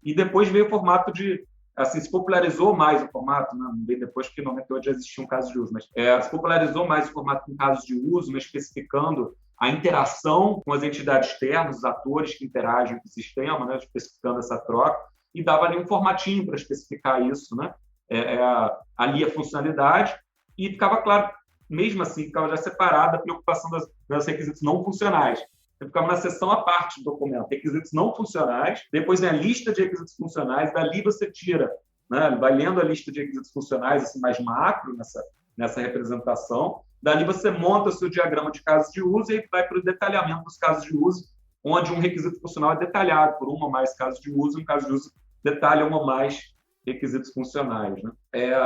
e depois veio o formato de assim, se popularizou mais o formato, né? Bem depois que em 98 já existia um caso de uso, mas se popularizou mais o formato com casos de uso, né? Especificando a interação com as entidades externas, os atores que interagem com o sistema, né? Especificando essa troca. e dava ali um formatinho para especificar isso, né? Ali a funcionalidade, e ficava claro, mesmo assim, ficava já separada a preocupação dos requisitos não funcionais. Ficava na seção à parte do documento, requisitos não funcionais, depois vem a lista de requisitos funcionais, dali você tira, né? Vai lendo a lista de requisitos funcionais, assim, mais macro nessa representação, dali você monta o seu diagrama de casos de uso e vai para o detalhamento dos casos de uso, onde um requisito funcional é detalhado por um ou mais casos de uso, um caso de uso detalha um ou mais requisitos funcionais, né?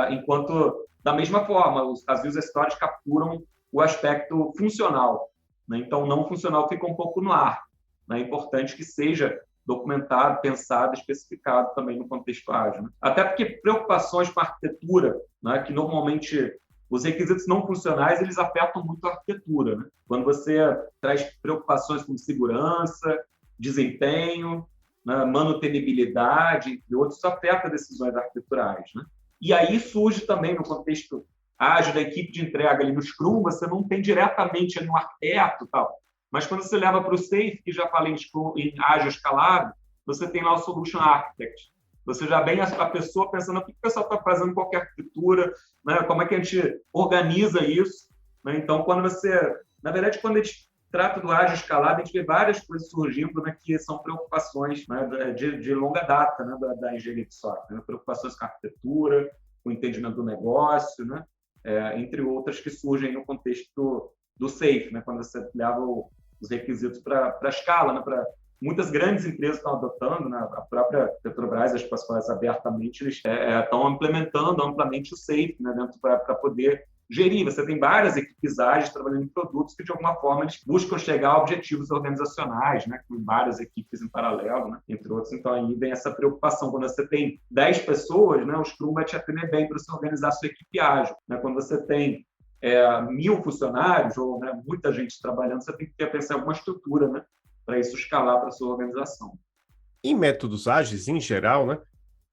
Enquanto, da mesma forma, as user stories capturam o aspecto funcional, né? Então, o não funcional fica um pouco no ar, né? É importante que seja documentado, pensado, especificado também no contexto ágil, né? Até porque preocupações com a arquitetura, né, que normalmente os requisitos não funcionais, eles afetam muito a arquitetura, né? Quando você traz preocupações com segurança, desempenho, né, manutenibilidade, entre outros, isso afeta decisões arquiteturais, né? E aí surge também no contexto ágil da equipe de entrega ali no Scrum, você não tem diretamente no arquiteto e tal, mas quando você leva para o Safe, que já falei em ágil escalado, você tem lá o Solution Architect. Você já vem a pessoa pensando o que o pessoal está fazendo qualquer arquitetura, né? Como é que a gente organiza isso, né? Então, quando na verdade, quando a gente trata do ágil escalado, a gente vê várias coisas surgindo, né, que são preocupações, né, de longa data, né, da engenharia de software, né? Preocupações com a arquitetura, com o entendimento do negócio, né? Entre outras que surgem no contexto do Safe, né? Quando você leva os requisitos para a escala, né? Para muitas grandes empresas estão adotando, né? A própria Petrobras, as pessoas abertamente, eles estão implementando amplamente o Safe, né? Dentro para poder gerir. Você tem várias equipes ágeis trabalhando em produtos que, de alguma forma, eles buscam chegar a objetivos organizacionais, né? Com várias equipes em paralelo, né? Entre outros. Então, aí vem essa preocupação. Quando você tem 10 pessoas, né? O Scrum vai te atender bem para você organizar a sua equipe ágil, né? Quando você tem 1.000 funcionários, ou, né, muita gente trabalhando, você tem que pensar em alguma estrutura, né? Para isso escalar para a sua organização. Em métodos ágeis, em geral, né,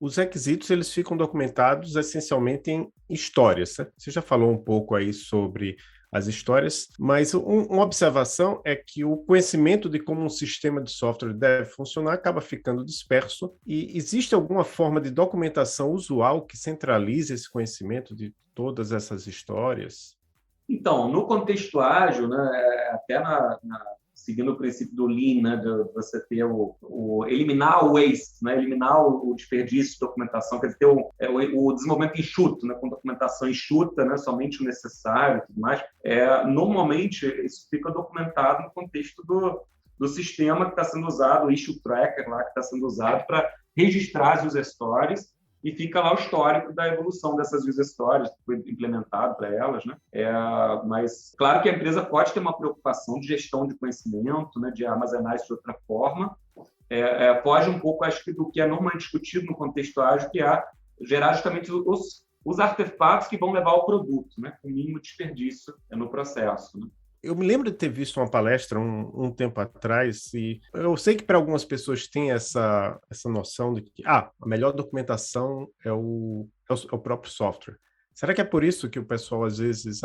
os requisitos eles ficam documentados essencialmente em histórias, né? Você já falou um pouco aí sobre as histórias, mas uma observação é que o conhecimento de como um sistema de software deve funcionar acaba ficando disperso, e existe alguma forma de documentação usual que centralize esse conhecimento de todas essas histórias? Então, no contexto ágil, né, até seguindo o princípio do Lean, né, de você ter eliminar o waste, né, eliminar o desperdício de documentação, quer dizer, ter o desenvolvimento enxuto, né, com documentação enxuta, né, somente o necessário e tudo mais. Normalmente, isso fica documentado no contexto do sistema que está sendo usado, o issue tracker lá, que está sendo usado para registrar as user stories, e fica lá o histórico da evolução dessas user stories, que foi implementado para elas, né? Mas, claro que a empresa pode ter uma preocupação de gestão de conhecimento, né, de armazenar isso de outra forma. Foge um pouco, acho que, do que é normalmente discutido no contexto ágil, que é gerar justamente os artefatos que vão levar ao produto, né, com o mínimo desperdício no processo, né? Eu me lembro de ter visto uma palestra um tempo atrás, e eu sei que para algumas pessoas tem essa noção de que a melhor documentação é o próprio software. Será que é por isso que o pessoal às vezes diz,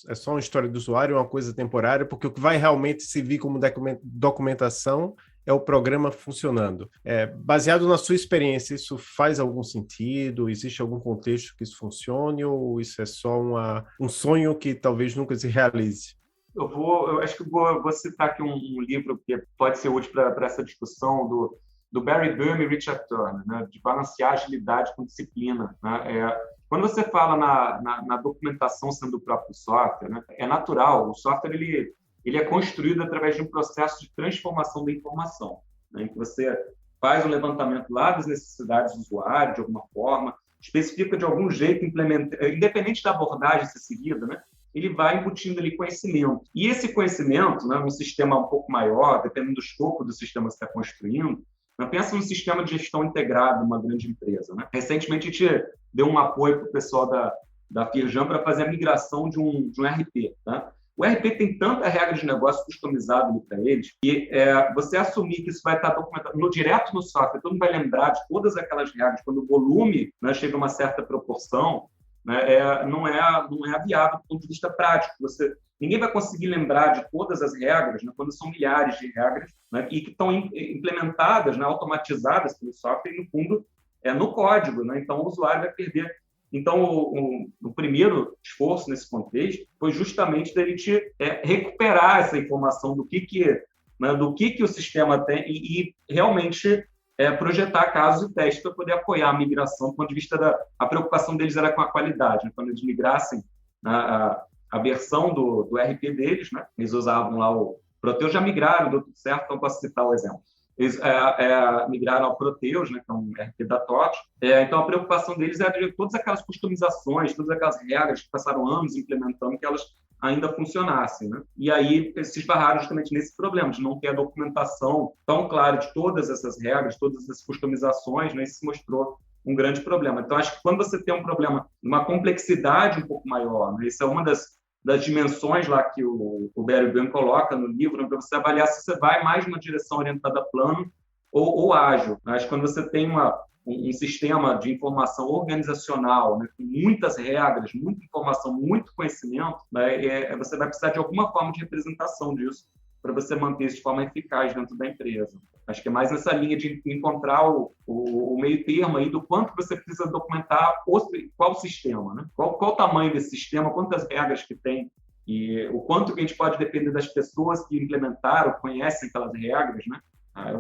é só uma história do usuário, é uma coisa temporária, porque o que vai realmente se vir como documentação é o programa funcionando? Baseado na sua experiência, isso faz algum sentido? Existe algum contexto que isso funcione, ou isso é só um sonho que talvez nunca se realize? Eu acho que vou citar aqui um livro que pode ser útil para essa discussão do Barry Boehm e Richard Turner, né, de balancear agilidade com disciplina, né? Quando você fala na documentação sendo o próprio software, né, é natural. O software ele é construído através de um processo de transformação da informação, né, em que você faz um levantamento lá das necessidades do usuário, de alguma forma, especifica de algum jeito, implementa, independente da abordagem ser seguida, né, ele vai embutindo ali conhecimento. E esse conhecimento, né, num sistema um pouco maior, dependendo do escopo do sistema que você está construindo, pensa num sistema de gestão integrado numa grande empresa, né? Recentemente, a gente deu um apoio para o pessoal da Firjan para fazer a migração de um RP. Tá? O RP tem tanta regra de negócio customizada para eles que você assumir que isso vai estar documentado direto no software, todo mundo vai lembrar de todas aquelas regras, quando o volume, né, chega a uma certa proporção, né, não é viável do ponto de vista prático. Você ninguém vai conseguir lembrar de todas as regras, né, quando são milhares de regras, né, e que estão implementadas, né, automatizadas pelo software, e, no fundo, no código. Né? Então, o usuário vai perder. Então, o primeiro esforço nesse contexto foi justamente da gente recuperar essa informação do que o sistema tem e realmente projetar casos e testes para poder apoiar a migração do ponto de vista a preocupação deles era com a qualidade. Né? Quando eles migrassem a versão do RP deles, né? Eles usavam lá o Proteus, já migraram, deu tudo certo, então posso citar o exemplo. Eles migraram ao Proteus, né, que é um RP da TOTS. Então, a preocupação deles era de todas aquelas customizações, todas aquelas regras que passaram anos implementando, que elas ainda funcionassem. Né? E aí se esbarraram justamente nesse problema, de não ter a documentação tão clara de todas essas regras, todas essas customizações, né? Isso se mostrou um grande problema. Então, acho que quando você tem um problema, uma complexidade um pouco maior, né? Isso é uma das dimensões lá que o Barry Ben coloca no livro, para você avaliar se você vai mais numa direção orientada a plano ou ágil. Mas quando você tem um sistema de informação organizacional, né, com muitas regras, muita informação, muito conhecimento, né, você vai precisar de alguma forma de representação disso para você manter isso de forma eficaz dentro da empresa. Acho que é mais nessa linha de encontrar o meio termo aí do quanto você precisa documentar qual sistema, né? Qual o tamanho desse sistema, quantas regras que tem e o quanto que a gente pode depender das pessoas que implementaram, conhecem aquelas regras, né?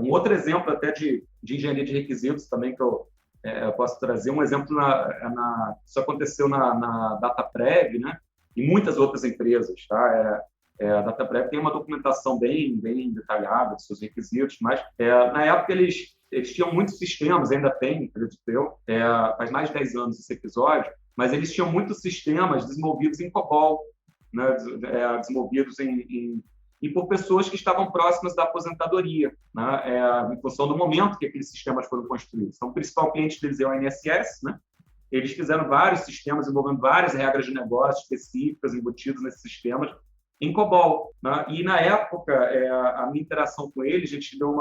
Um outro exemplo até de engenharia de requisitos também que eu posso trazer, um exemplo, isso aconteceu na DataPrev, né? E muitas outras empresas, tá? A DataPrev tem uma documentação bem detalhada dos seus requisitos, mas na época eles tinham muitos sistemas, ainda tem, acredito eu, faz mais de 10 anos esse episódio, mas eles tinham muitos sistemas desenvolvidos em COBOL, né, desenvolvidos e por pessoas que estavam próximas da aposentadoria, né, em função do momento que aqueles sistemas foram construídos. Então, o principal cliente deles é o INSS, né? Eles fizeram vários sistemas envolvendo várias regras de negócio específicas embutidas nesses sistemas, em COBOL. Né? E, na época, a minha interação com eles, a gente deu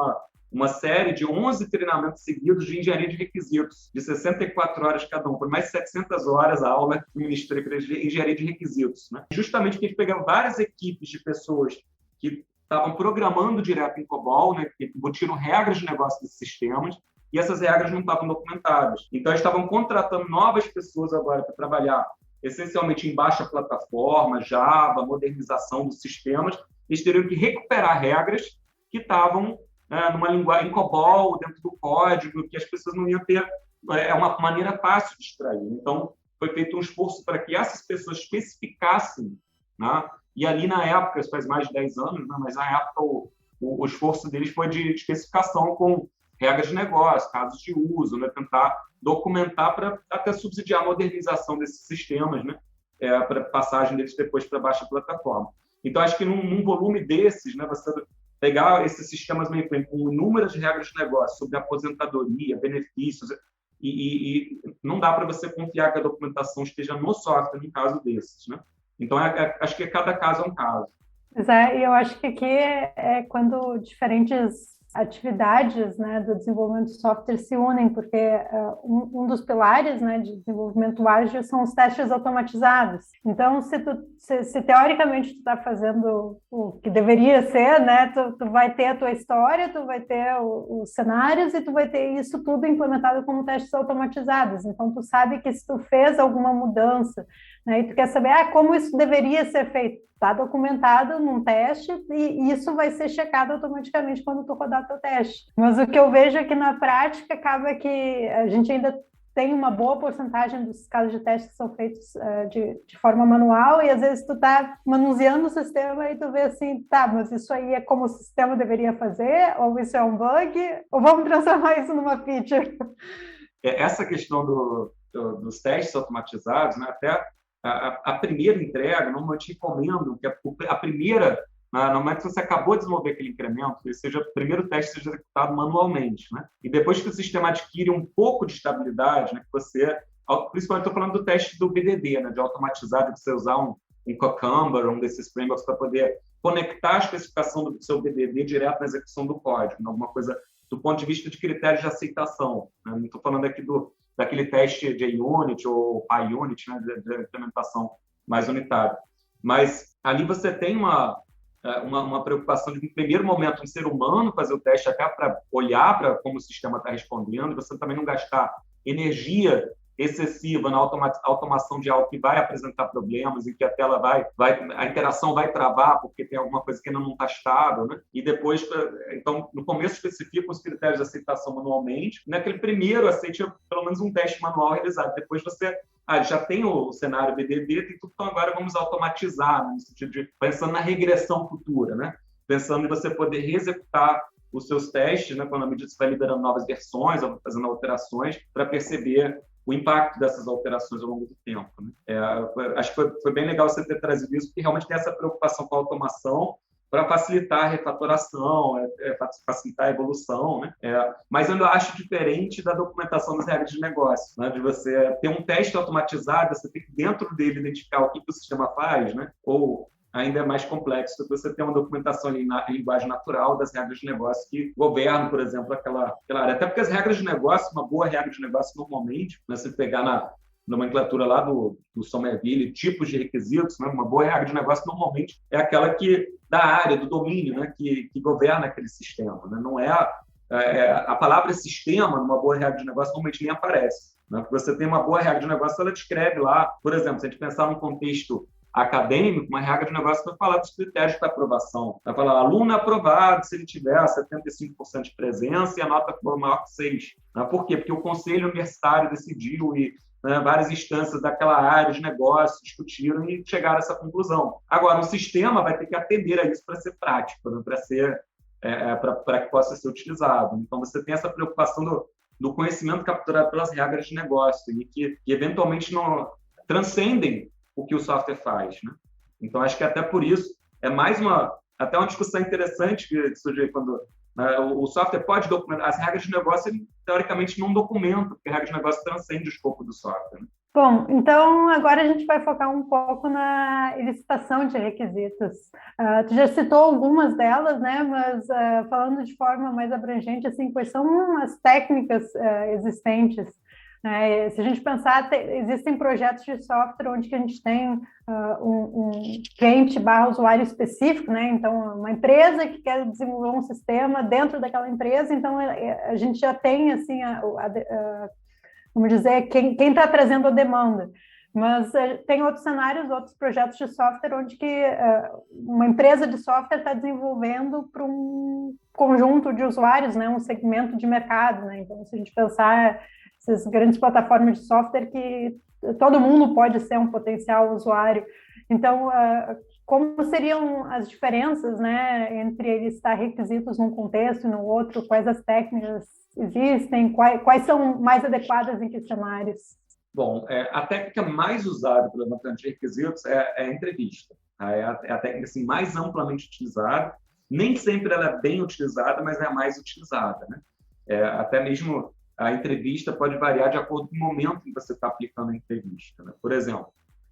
uma série de 11 treinamentos seguidos de engenharia de requisitos, de 64 horas cada um, por mais de 700 horas a aula que ministrei para engenharia de requisitos. Né? Justamente porque a gente pegava várias equipes de pessoas que estavam programando direto em COBOL, né, que embutiram regras de negócio desses sistemas, e essas regras não estavam documentadas. Então, eles estavam contratando novas pessoas agora para trabalhar essencialmente em baixa plataforma, Java, modernização dos sistemas. Eles teriam que recuperar regras que estavam numa linguagem em COBOL, dentro do código, que as pessoas não iam ter uma maneira fácil de extrair. Então, foi feito um esforço para que essas pessoas especificassem, né? E ali, na época, isso faz mais de 10 anos, né? Mas na época o esforço deles foi de especificação com regras de negócio, casos de uso, né? Tentar documentar para até subsidiar a modernização desses sistemas, né? Para passagem deles depois para baixa plataforma. Então, acho que num volume desses, né, você pegar esses sistemas com inúmeras regras de negócio sobre aposentadoria, benefícios, e não dá para você confiar que a documentação esteja no software, no caso desses. Né? Então, acho que cada caso é um caso. E eu acho que aqui é quando diferentes atividades, né, do desenvolvimento de software se unem, porque um dos pilares, né, de desenvolvimento ágil são os testes automatizados. Então, se teoricamente tu está fazendo o que deveria ser, né, tu vai ter a tua história, tu vai ter os cenários e tu vai ter isso tudo implementado como testes automatizados. Então, tu sabe que se tu fez alguma mudança, né, e tu quer saber como isso deveria ser feito, está documentado num teste e isso vai ser checado automaticamente quando tu rodar teu teste. Mas o que eu vejo é que na prática acaba que a gente ainda tem uma boa porcentagem dos casos de teste que são feitos de forma manual e às vezes tu tá manuseando o sistema e tu vê assim, tá, mas isso aí é como o sistema deveria fazer, ou isso é um bug, ou vamos transformar isso numa feature. Essa questão dos testes automatizados, né, até a primeira entrega, normalmente recomendo que a primeira, normalmente você acabou de desenvolver aquele incremento, que seja o primeiro teste seja executado manualmente, né? E depois que o sistema adquire um pouco de estabilidade, né, que você, principalmente estou falando do teste do BDD, né, de automatizado, que você usar um Cucumber, um desses frameworks para poder conectar a especificação do seu BDD direto na execução do código, né, alguma coisa do ponto de vista de critérios de aceitação. Né? Não estou falando aqui daquele teste de JUnit ou PyUnit, né, de implementação mais unitária. Mas ali você tem uma preocupação de, no primeiro momento, um ser humano fazer o teste até para olhar para como o sistema está respondendo, você também não gastar energia excessiva na automação de algo que vai apresentar problemas e que a tela a interação vai travar porque tem alguma coisa que ainda não está estável, né? E depois, então, no começo especifica os critérios de aceitação manualmente, naquele primeiro aceite pelo menos um teste manual realizado, depois você já tem o cenário BDD, tem tudo, então agora vamos automatizar, né? No sentido de pensando na regressão futura, né? Pensando em você poder reexecutar os seus testes, né? Quando à medida que você vai liberando novas versões, ou fazendo alterações, para perceber o impacto dessas alterações ao longo do tempo, né? Acho que foi bem legal você ter trazido isso, porque realmente tem essa preocupação com a automação para facilitar a refatoração, facilitar a evolução, né? Mas eu ainda acho diferente da documentação das regras de negócio, né? De você ter um teste automatizado, você tem que dentro dele identificar o que o sistema faz, né? Ou ainda é mais complexo do que você ter uma documentação em linguagem natural das regras de negócio que governam, por exemplo, aquela área. Até porque as regras de negócio, uma boa regra de negócio, normalmente, né, se pegar na nomenclatura lá do Somerville, tipos de requisitos, né, uma boa regra de negócio, normalmente, é aquela da área, do domínio, né, que governa aquele sistema. Né? Não a palavra sistema, numa boa regra de negócio, normalmente nem aparece. Né? Porque você tem uma boa regra de negócio, ela descreve lá, por exemplo, se a gente pensar num contexto acadêmico, uma regra de negócio vai falar dos critérios para aprovação. Vai falar aluno aprovado se ele tiver 75% de presença e a nota for maior que 6. Por quê? Porque o conselho universitário decidiu e várias instâncias daquela área de negócio discutiram e chegaram a essa conclusão. Agora, o sistema vai ter que atender a isso para ser prático, né? Para que possa ser utilizado. Então, você tem essa preocupação do conhecimento capturado pelas regras de negócio e que eventualmente não transcendem o que o software faz, né? Então, acho que até por isso é até uma discussão interessante que surgiu quando o software pode documentar. As regras de negócio, ele, teoricamente, não documenta, porque a regra de negócio transcende o escopo do software, né? Bom, então agora a gente vai focar um pouco na elicitação de requisitos. Tu já citou algumas delas, né? Mas falando de forma mais abrangente, assim, quais são as técnicas existentes? Se a gente pensar, existem projetos de software onde que a gente tem um cliente/usuário específico, né? Então, uma empresa que quer desenvolver um sistema dentro daquela empresa, então a gente já tem, assim, vamos dizer, quem está trazendo a demanda. Mas tem outros cenários, outros projetos de software onde que uma empresa de software está desenvolvendo para um conjunto de usuários, né? Um segmento de mercado, né? Então, se a gente pensar essas grandes plataformas de software que todo mundo pode ser um potencial usuário. Então, como seriam as diferenças, né, entre listar requisitos num contexto e no outro? Quais as técnicas existem? Quais são mais adequadas em que cenários? Bom, a técnica mais usada pelo levantante de requisitos é a entrevista. É a técnica assim, mais amplamente utilizada. Nem sempre ela é bem utilizada, mas é a mais utilizada, né? Até mesmo a entrevista pode variar de acordo com o momento em que você está aplicando a entrevista, né? Por exemplo,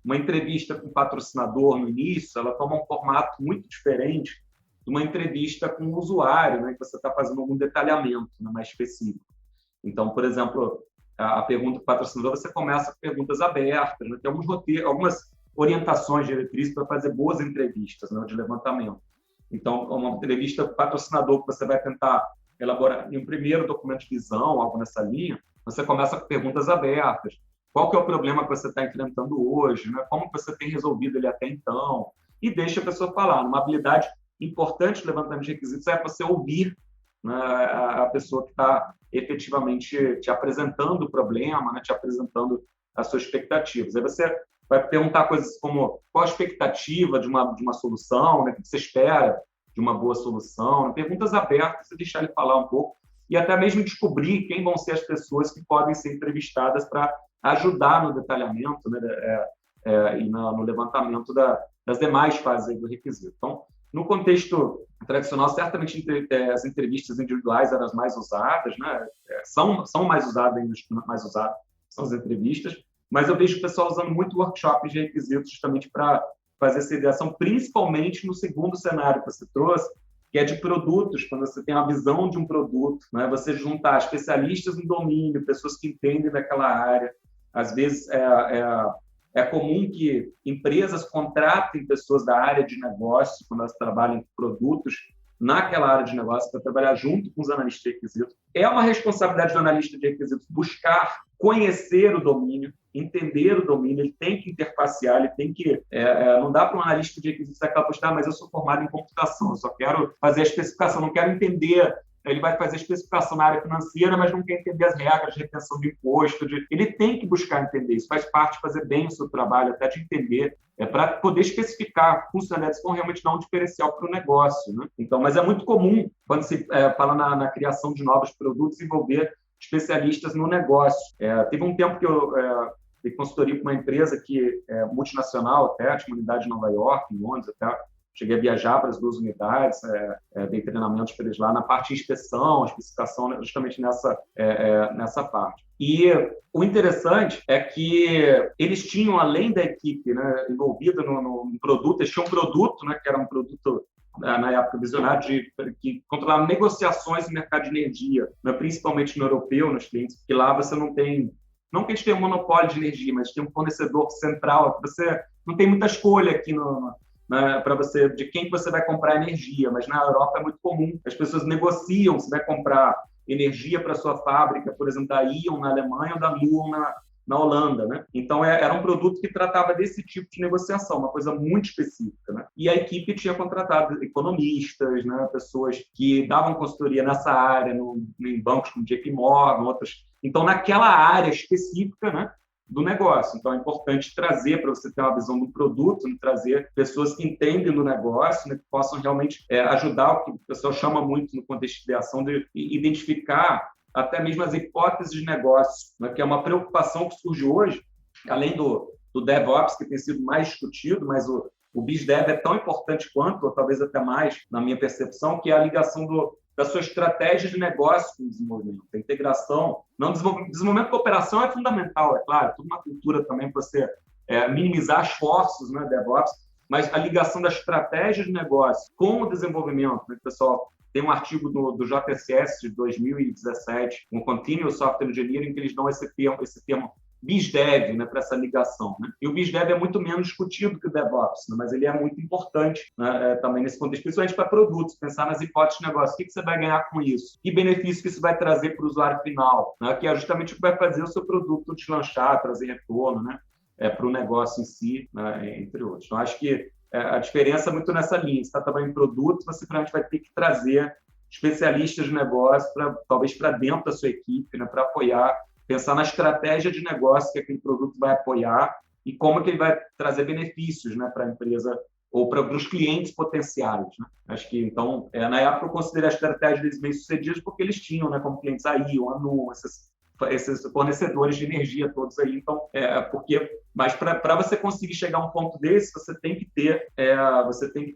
uma entrevista com patrocinador no início, ela toma um formato muito diferente de uma entrevista com o usuário, né? Que você está fazendo algum detalhamento, né, mais específico. Então, por exemplo, a pergunta do patrocinador, você começa com perguntas abertas, né? Tem algumas orientações, diretrizes para fazer boas entrevistas, né, de levantamento. Então, uma entrevista com o patrocinador que você vai tentar elaborar em um primeiro documento de visão, algo nessa linha, você começa com perguntas abertas. Qual que é o problema que você está enfrentando hoje? Né? Como você tem resolvido ele até então? E deixa a pessoa falar. Uma habilidade importante do levantamento de requisitos é você ouvir, né, a pessoa que está efetivamente te apresentando o problema, né, te apresentando as suas expectativas. Aí você vai perguntar coisas como qual a expectativa de uma solução, né, o que você espera de uma boa solução, perguntas abertas, você deixar ele falar um pouco e até mesmo descobrir quem vão ser as pessoas que podem ser entrevistadas para ajudar no detalhamento, né, e no levantamento das demais fases do requisito. Então, no contexto tradicional, certamente as entrevistas individuais eram as mais usadas, né? São mais usadas ainda, mais usadas são as entrevistas, mas eu vejo o pessoal usando muito workshops de requisitos justamente para fazer essa ideação, principalmente no segundo cenário que você trouxe, que é de produtos, quando você tem a visão de um produto, né? Você juntar especialistas no domínio, pessoas que entendem daquela área, às vezes É comum que empresas contratem pessoas da área de negócio, quando elas trabalham com produtos, naquela área de negócio, para trabalhar junto com os analistas de requisitos. É uma responsabilidade do analista de requisitos buscar conhecer o domínio, entender o domínio, ele tem que interfacear, ele tem que... não dá para um analista de requisitos aquela postar, mas eu sou formado em computação, eu só quero fazer a especificação, não quero entender... Ele vai fazer especificação na área financeira, mas não quer entender as regras de retenção de imposto. Ele tem que buscar entender isso, faz parte de fazer bem o seu trabalho, até de entender, para poder especificar funcionalidades que vão realmente dar um diferencial para o negócio, né? Então, mas é muito comum, quando se fala na criação de novos produtos, envolver especialistas no negócio. Teve um tempo que eu dei consultoria para uma empresa que é multinacional, até, tinha uma unidade em Nova York, em Londres, até. Cheguei a viajar para as 2 unidades, dei treinamentos para eles lá na parte de inspeção, especificação, justamente nessa parte. E o interessante é que eles tinham, além da equipe, né, envolvida no produto, eles tinham um produto, né, que era um produto, na época, visionário, que controlava negociações no mercado de energia, né, principalmente no europeu, nos clientes, porque lá você não tem... Não que a gente tenha um monopólio de energia, mas tem um fornecedor central, você não tem muita escolha aqui para você, de quem você vai comprar energia, mas na Europa é muito comum. As pessoas negociam se vai comprar energia para sua fábrica, por exemplo, da Ion na Alemanha ou da Luon na Holanda, né? Então, era um produto que tratava desse tipo de negociação, uma coisa muito específica, né? E a equipe tinha contratado economistas, né? Pessoas que davam consultoria nessa área, em bancos como JP Morgan, outras. Então, naquela área específica, né, do negócio. Então, é importante trazer, para você ter uma visão do produto, né, trazer pessoas que entendem do negócio, né, que possam realmente ajudar, o que o pessoal chama muito no contexto de criação, de identificar até mesmo as hipóteses de negócio, né, que é uma preocupação que surge hoje, além do DevOps, que tem sido mais discutido, mas o BizDev é tão importante quanto, ou talvez até mais, na minha percepção, que é a ligação da sua estratégia de negócio com o desenvolvimento. A integração, não desenvolvimento de cooperação é fundamental, é claro, toda uma cultura também para você minimizar esforços, né, DevOps, mas a ligação da estratégia de negócio com o desenvolvimento, né, pessoal, tem um artigo do JSS de 2017, um Continuous Software Engineering, que eles dão esse termo BizDev, né, para essa ligação, né? E o BizDev é muito menos discutido que o DevOps, né, mas ele é muito importante, né, também nesse contexto, principalmente para produtos, pensar nas hipóteses de negócio. O que você vai ganhar com isso? Que benefício que isso vai trazer para o usuário final? Né, que é justamente o que vai fazer o seu produto deslanchar, trazer retorno, né, para o negócio em si, né, entre outros. Então, acho que a diferença é muito nessa linha. Se está trabalhando em produto, você realmente vai ter que trazer especialistas de negócio, talvez para dentro da sua equipe, né, para apoiar, pensar na estratégia de negócio que aquele produto vai apoiar e como que ele vai trazer benefícios, né, para a empresa ou para os clientes potenciais, né? Acho que, então, na época eu considerei a estratégia deles bem-sucedidas porque eles tinham, né, como clientes a Ion, a Nuon, esses fornecedores de energia todos aí. Então, mas para você conseguir chegar a um ponto desse, você tem que ter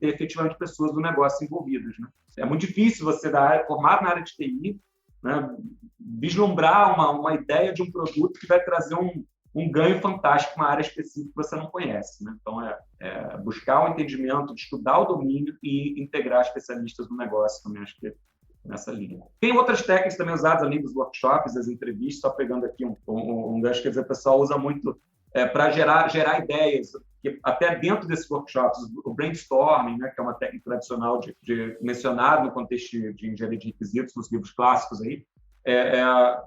efetivamente pessoas do negócio envolvidas, né? É muito difícil você formado na área de TI, né, vislumbrar uma ideia de um produto que vai trazer um ganho fantástico para uma área específica que você não conhece, né? Então, buscar o entendimento, estudar o domínio e integrar especialistas no negócio também, acho que é nessa linha. Tem outras técnicas também usadas além dos workshops, das entrevistas, só pegando aqui um gancho, quer dizer, o pessoal usa muito para gerar ideias, que até dentro desses workshops, o brainstorming, né, que é uma técnica tradicional mencionada no contexto de engenharia de requisitos, nos livros clássicos aí,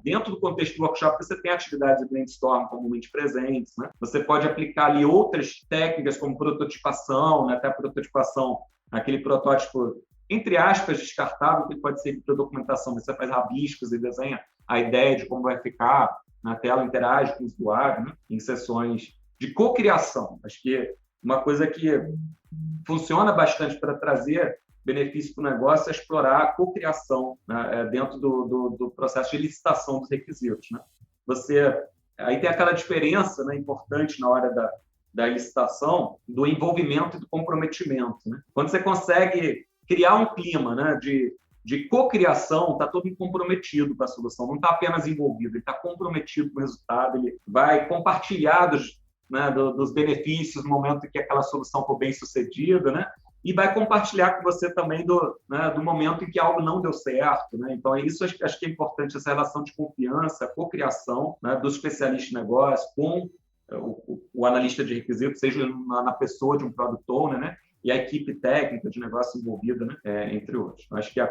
dentro do contexto do workshop, você tem atividades de brainstorm comumente presentes, né? Você pode aplicar ali outras técnicas, como prototipação, né? Até a prototipação, aquele protótipo, entre aspas, descartável, que pode ser para documentação, mas você faz rabiscos e desenha a ideia de como vai ficar na tela, interage com o usuário, né? Em sessões de cocriação. Acho que uma coisa que funciona bastante para trazer benefício para o negócio é explorar a cocriação, né, dentro do processo de licitação dos requisitos, né? Aí tem aquela diferença, né, importante na hora da licitação do envolvimento e do comprometimento, né? Quando você consegue criar um clima, né, de cocriação, está todo mundo comprometido com a solução, não está apenas envolvido, ele está comprometido com o resultado, ele vai compartilhar dos benefícios no momento em que aquela solução for bem sucedida, né? E vai compartilhar com você também do momento em que algo não deu certo, né? Então, isso acho que é importante, essa relação de confiança, cocriação, né, dos especialistas de negócio com o analista de requisitos, seja na pessoa de um Product Owner, né? E a equipe técnica de negócio envolvida, né? Entre outros. Acho que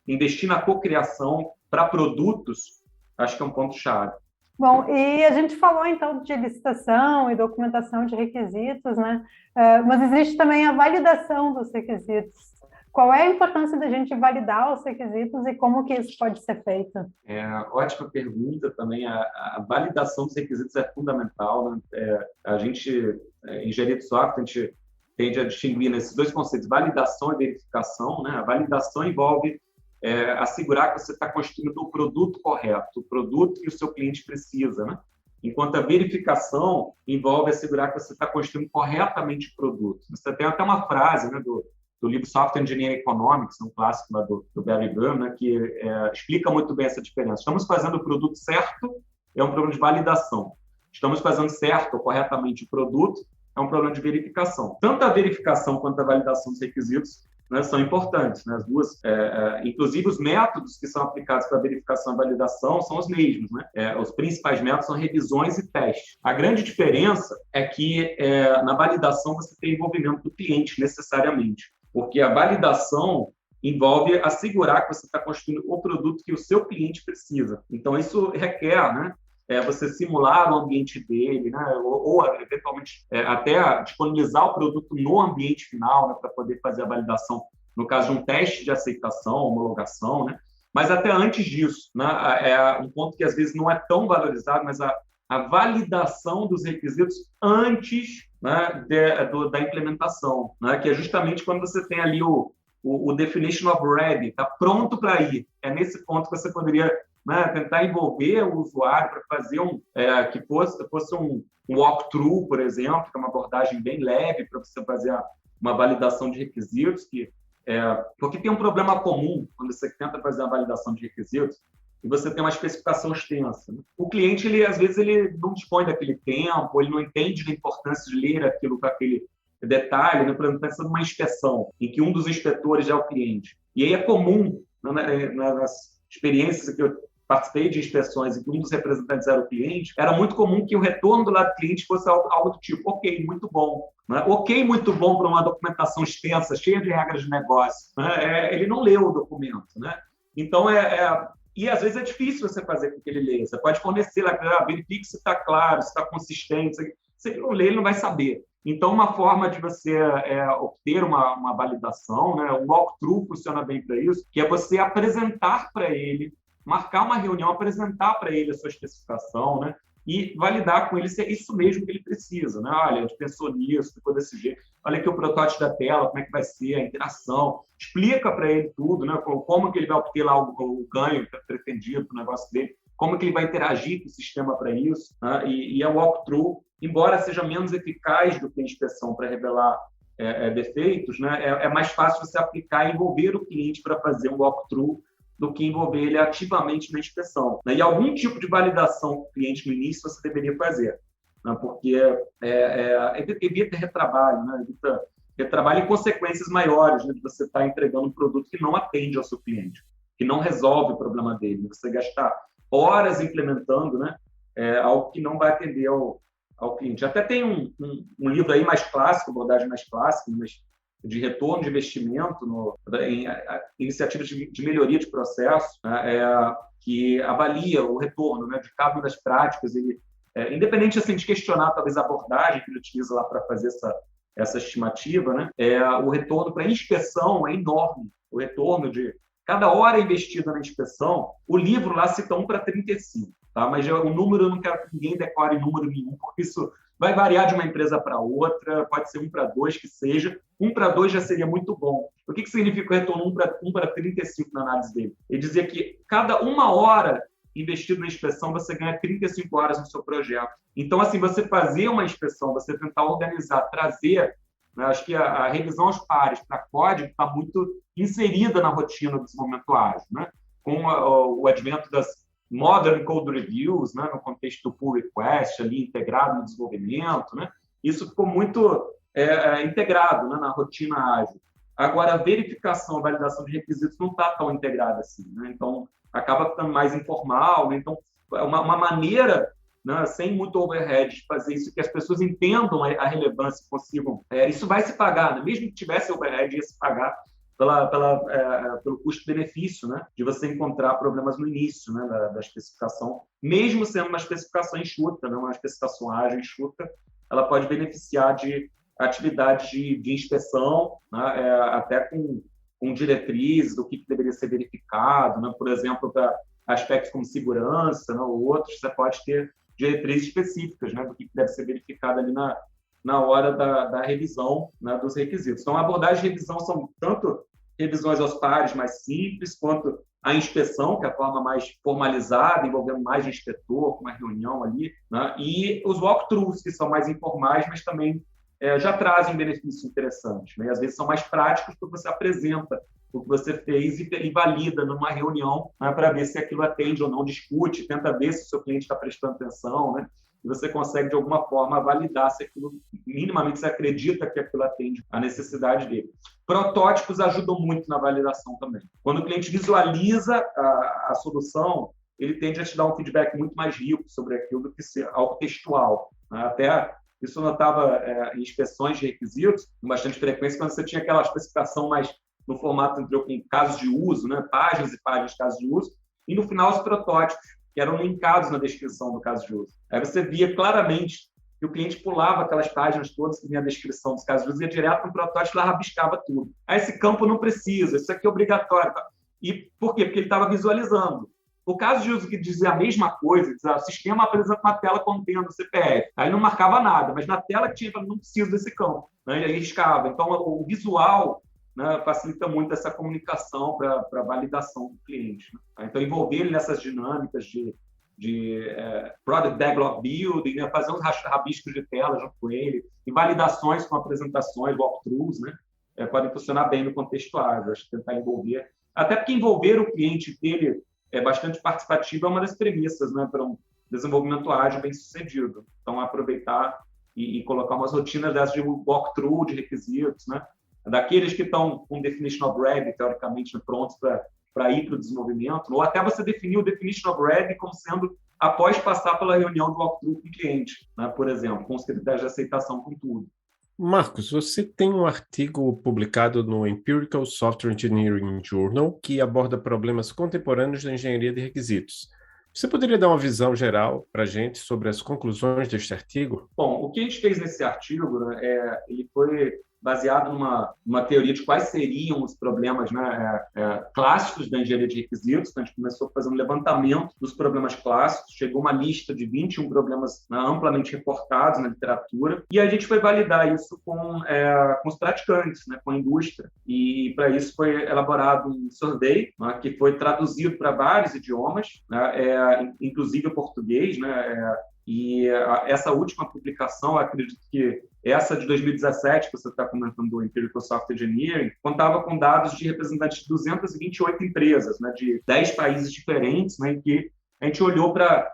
investir na cocriação para produtos, acho que é um ponto-chave. Bom, e a gente falou, então, de licitação e documentação de requisitos, né? Mas existe também a validação dos requisitos. Qual é a importância da gente validar os requisitos e como que isso pode ser feito? Ótima pergunta também. A validação dos requisitos é fundamental, né? A gente, em engenharia de software, a gente tende a distinguir nesses dois conceitos, validação e verificação, né? A validação envolve assegurar que você está construindo o produto correto, o produto que o seu cliente precisa, né? Enquanto a verificação envolve assegurar que você está construindo corretamente o produto. Você tem até uma frase, né, do livro Software Engineering Economics, um clássico lá do Barry Byrne, né, que explica muito bem essa diferença. Estamos fazendo o produto certo, é um problema de validação. Estamos fazendo certo ou corretamente o produto, é um problema de verificação. Tanto a verificação quanto a validação dos requisitos, né, são importantes, né? As duas, inclusive os métodos que são aplicados para verificação e validação são os mesmos, né? Os principais métodos são revisões e testes. A grande diferença é que na validação você tem envolvimento do cliente necessariamente, porque a validação envolve assegurar que você está construindo o produto que o seu cliente precisa. Então isso requer, né, você simular o ambiente dele, né? ou eventualmente até disponibilizar o produto no ambiente final, né? Para poder fazer a validação, no caso de um teste de aceitação, homologação, né? Mas até antes disso, né? Um ponto que às vezes não é tão valorizado, mas a validação dos requisitos antes, né, da implementação, né? Que é justamente quando você tem ali o definition of ready, está pronto para ir. É nesse ponto que você poderia, né, tentar envolver o usuário para fazer que fosse um walkthrough, por exemplo, que é uma abordagem bem leve para você fazer uma validação de requisitos, porque tem um problema comum quando você tenta fazer uma validação de requisitos e você tem uma especificação extensa, né? O cliente, às vezes, ele não dispõe daquele tempo, ele não entende da importância de ler aquilo com aquele detalhe, né? Por exemplo, pensando numa inspeção, em que um dos inspetores é o cliente. E aí é comum, né, nas experiências que eu participei de inspeções em que um dos representantes era o cliente, era muito comum que o retorno do lado do cliente fosse algo do tipo, ok, muito bom. Né? Ok, muito bom para uma documentação extensa, cheia de regras de negócio. Né? Ele não leu o documento. Né? Então, e às vezes é difícil você fazer com que ele leia. Você pode fornecer lá, verifique se está claro, se está consistente. Se ele não lê, ele não vai saber. Então, uma forma de você obter uma validação, né? Um walkthrough funciona bem para isso, que é você apresentar para ele, marcar uma reunião, apresentar para ele a sua especificação, né? E validar com ele se é isso mesmo que ele precisa. Né? Olha, a gente pensou nisso, ficou desse jeito. Olha aqui o protótipo da tela, como é que vai ser a interação. Explica para ele tudo, né? Como que ele vai obter lá o ganho pretendido do negócio dele, como que ele vai interagir com o sistema para isso. Né? E a walkthrough, embora seja menos eficaz do que a inspeção para revelar defeitos, né? É mais fácil você aplicar e envolver o cliente para fazer um walkthrough do que envolver ele ativamente na inspeção. Né? E algum tipo de validação com o cliente no início você deveria fazer, né? Porque evita retrabalho, né? Evita retrabalho e consequências maiores, né? De você estar entregando um produto que não atende ao seu cliente, que não resolve o problema dele. Você gastar horas implementando, né? Algo que não vai atender ao cliente. Até tem um livro aí mais clássico, abordagem mais clássica, mas de retorno de investimento, em iniciativas de melhoria de processo, né, que avalia o retorno, né, de cada uma das práticas. Ele, independente assim, de questionar talvez a abordagem que ele utiliza lá para fazer essa estimativa, né, o retorno para inspeção é enorme. O retorno de cada hora investida na inspeção, o livro lá cita 1 para 35. Tá? Mas o número, eu não quero que ninguém decore número nenhum, porque isso vai variar de uma empresa para outra, pode ser 1 para 2 que seja. 1 para 2 já seria muito bom. O que significa o retorno 1 para 35 na análise dele? Ele dizia que cada 1 hora investido na inspeção, você ganha 35 horas no seu projeto. Então, assim, você fazer uma inspeção, você tentar organizar, trazer, né, acho que a revisão aos pares para código está muito inserida na rotina do desenvolvimento ágil, né? Com o advento das Modern Code Reviews, né, no contexto do pull request, ali integrado no desenvolvimento, né? Isso ficou muito integrado, né, na rotina ágil. Agora, a verificação, a validação de requisitos não está tão integrada assim, né? Então, acaba ficando mais informal, né? Então, uma maneira né, sem muito overhead, fazer isso, que as pessoas entendam a relevância, consigam. Isso vai se pagar, né? Mesmo que tivesse overhead, ia se pagar pelo custo-benefício, né, de você encontrar problemas no início, né, da especificação, mesmo sendo uma especificação enxuta, né, uma especificação ágil enxuta, ela pode beneficiar de atividades de inspeção, né, até com diretrizes do que deveria ser verificado, né, por exemplo, para aspectos como segurança, né, ou outros, você pode ter diretrizes específicas, né, do que deve ser verificado ali na hora da revisão, né, dos requisitos. Então, a abordagem de revisão são tanto revisões aos pares mais simples, quanto a inspeção, que é a forma mais formalizada, envolvendo mais de inspetor, com uma reunião ali, né, e os walkthroughs, que são mais informais, mas também já trazem benefícios interessantes, né? E às vezes são mais práticos porque você apresenta o que você fez e valida numa reunião, né, para ver se aquilo atende ou não, discute, tenta ver se o seu cliente está prestando atenção, né? E você consegue, de alguma forma, validar se aquilo, minimamente, você acredita que aquilo atende à necessidade dele. Protótipos ajudam muito na validação também. Quando o cliente visualiza a solução, ele tende a te dar um feedback muito mais rico sobre aquilo do que ser algo textual, né? Até isso eu notava em inspeções de requisitos, com bastante frequência, quando você tinha aquela especificação mais no formato com casos de uso, né? Páginas e páginas de casos de uso, e no final os protótipos, que eram linkados na descrição do caso de uso. Aí você via claramente que o cliente pulava aquelas páginas todas que vinha a descrição dos casos de uso, ia direto no protótipo e lá rabiscava tudo. Aí esse campo não precisa, isso aqui é obrigatório. E por quê? Porque ele estava visualizando. O caso de uso que dizia a mesma coisa, dizia, o sistema apresenta uma tela contendo o CPF. Aí não marcava nada, mas na tela que tinha, não precisa desse campo, né? E aí riscava. Então, o visual, né, facilita muito essa comunicação para validação do cliente, né? Então, envolver ele nessas dinâmicas de Product Backlog Building, né, fazer uns rabiscos de tela junto com ele, e validações com apresentações, walkthroughs, né, podem funcionar bem no contexto ágil. Acho que tentar envolver, até porque envolver o cliente dele bastante participativo é uma das premissas, né, para um desenvolvimento ágil bem sucedido. Então, aproveitar e colocar umas rotinas dessas de walkthrough de requisitos, né, daqueles que estão com definition of ready, teoricamente, prontos para ir para o desenvolvimento, ou até você definir o definition of ready como sendo após passar pela reunião do walkthrough com o cliente, né, por exemplo, com os critérios de aceitação com tudo. Marcos, você tem um artigo publicado no Empirical Software Engineering Journal que aborda problemas contemporâneos da engenharia de requisitos. Você poderia dar uma visão geral para a gente sobre as conclusões deste artigo? Bom, o que a gente fez nesse artigo, né, ele foi baseado numa teoria de quais seriam os problemas, né, clássicos da engenharia de requisitos. Então, a gente começou a fazer um levantamento dos problemas clássicos, chegou uma lista de 21 problemas, né, amplamente reportados na literatura, e a gente foi validar isso com os praticantes, né, com a indústria. E, para isso, foi elaborado um survey, né, que foi traduzido para vários idiomas, né, inclusive o português, né, e essa última publicação, acredito que essa de 2017, que você está comentando do Empirical Software Engineering, contava com dados de representantes de 228 empresas, né, de 10 países diferentes, né, em que a gente olhou para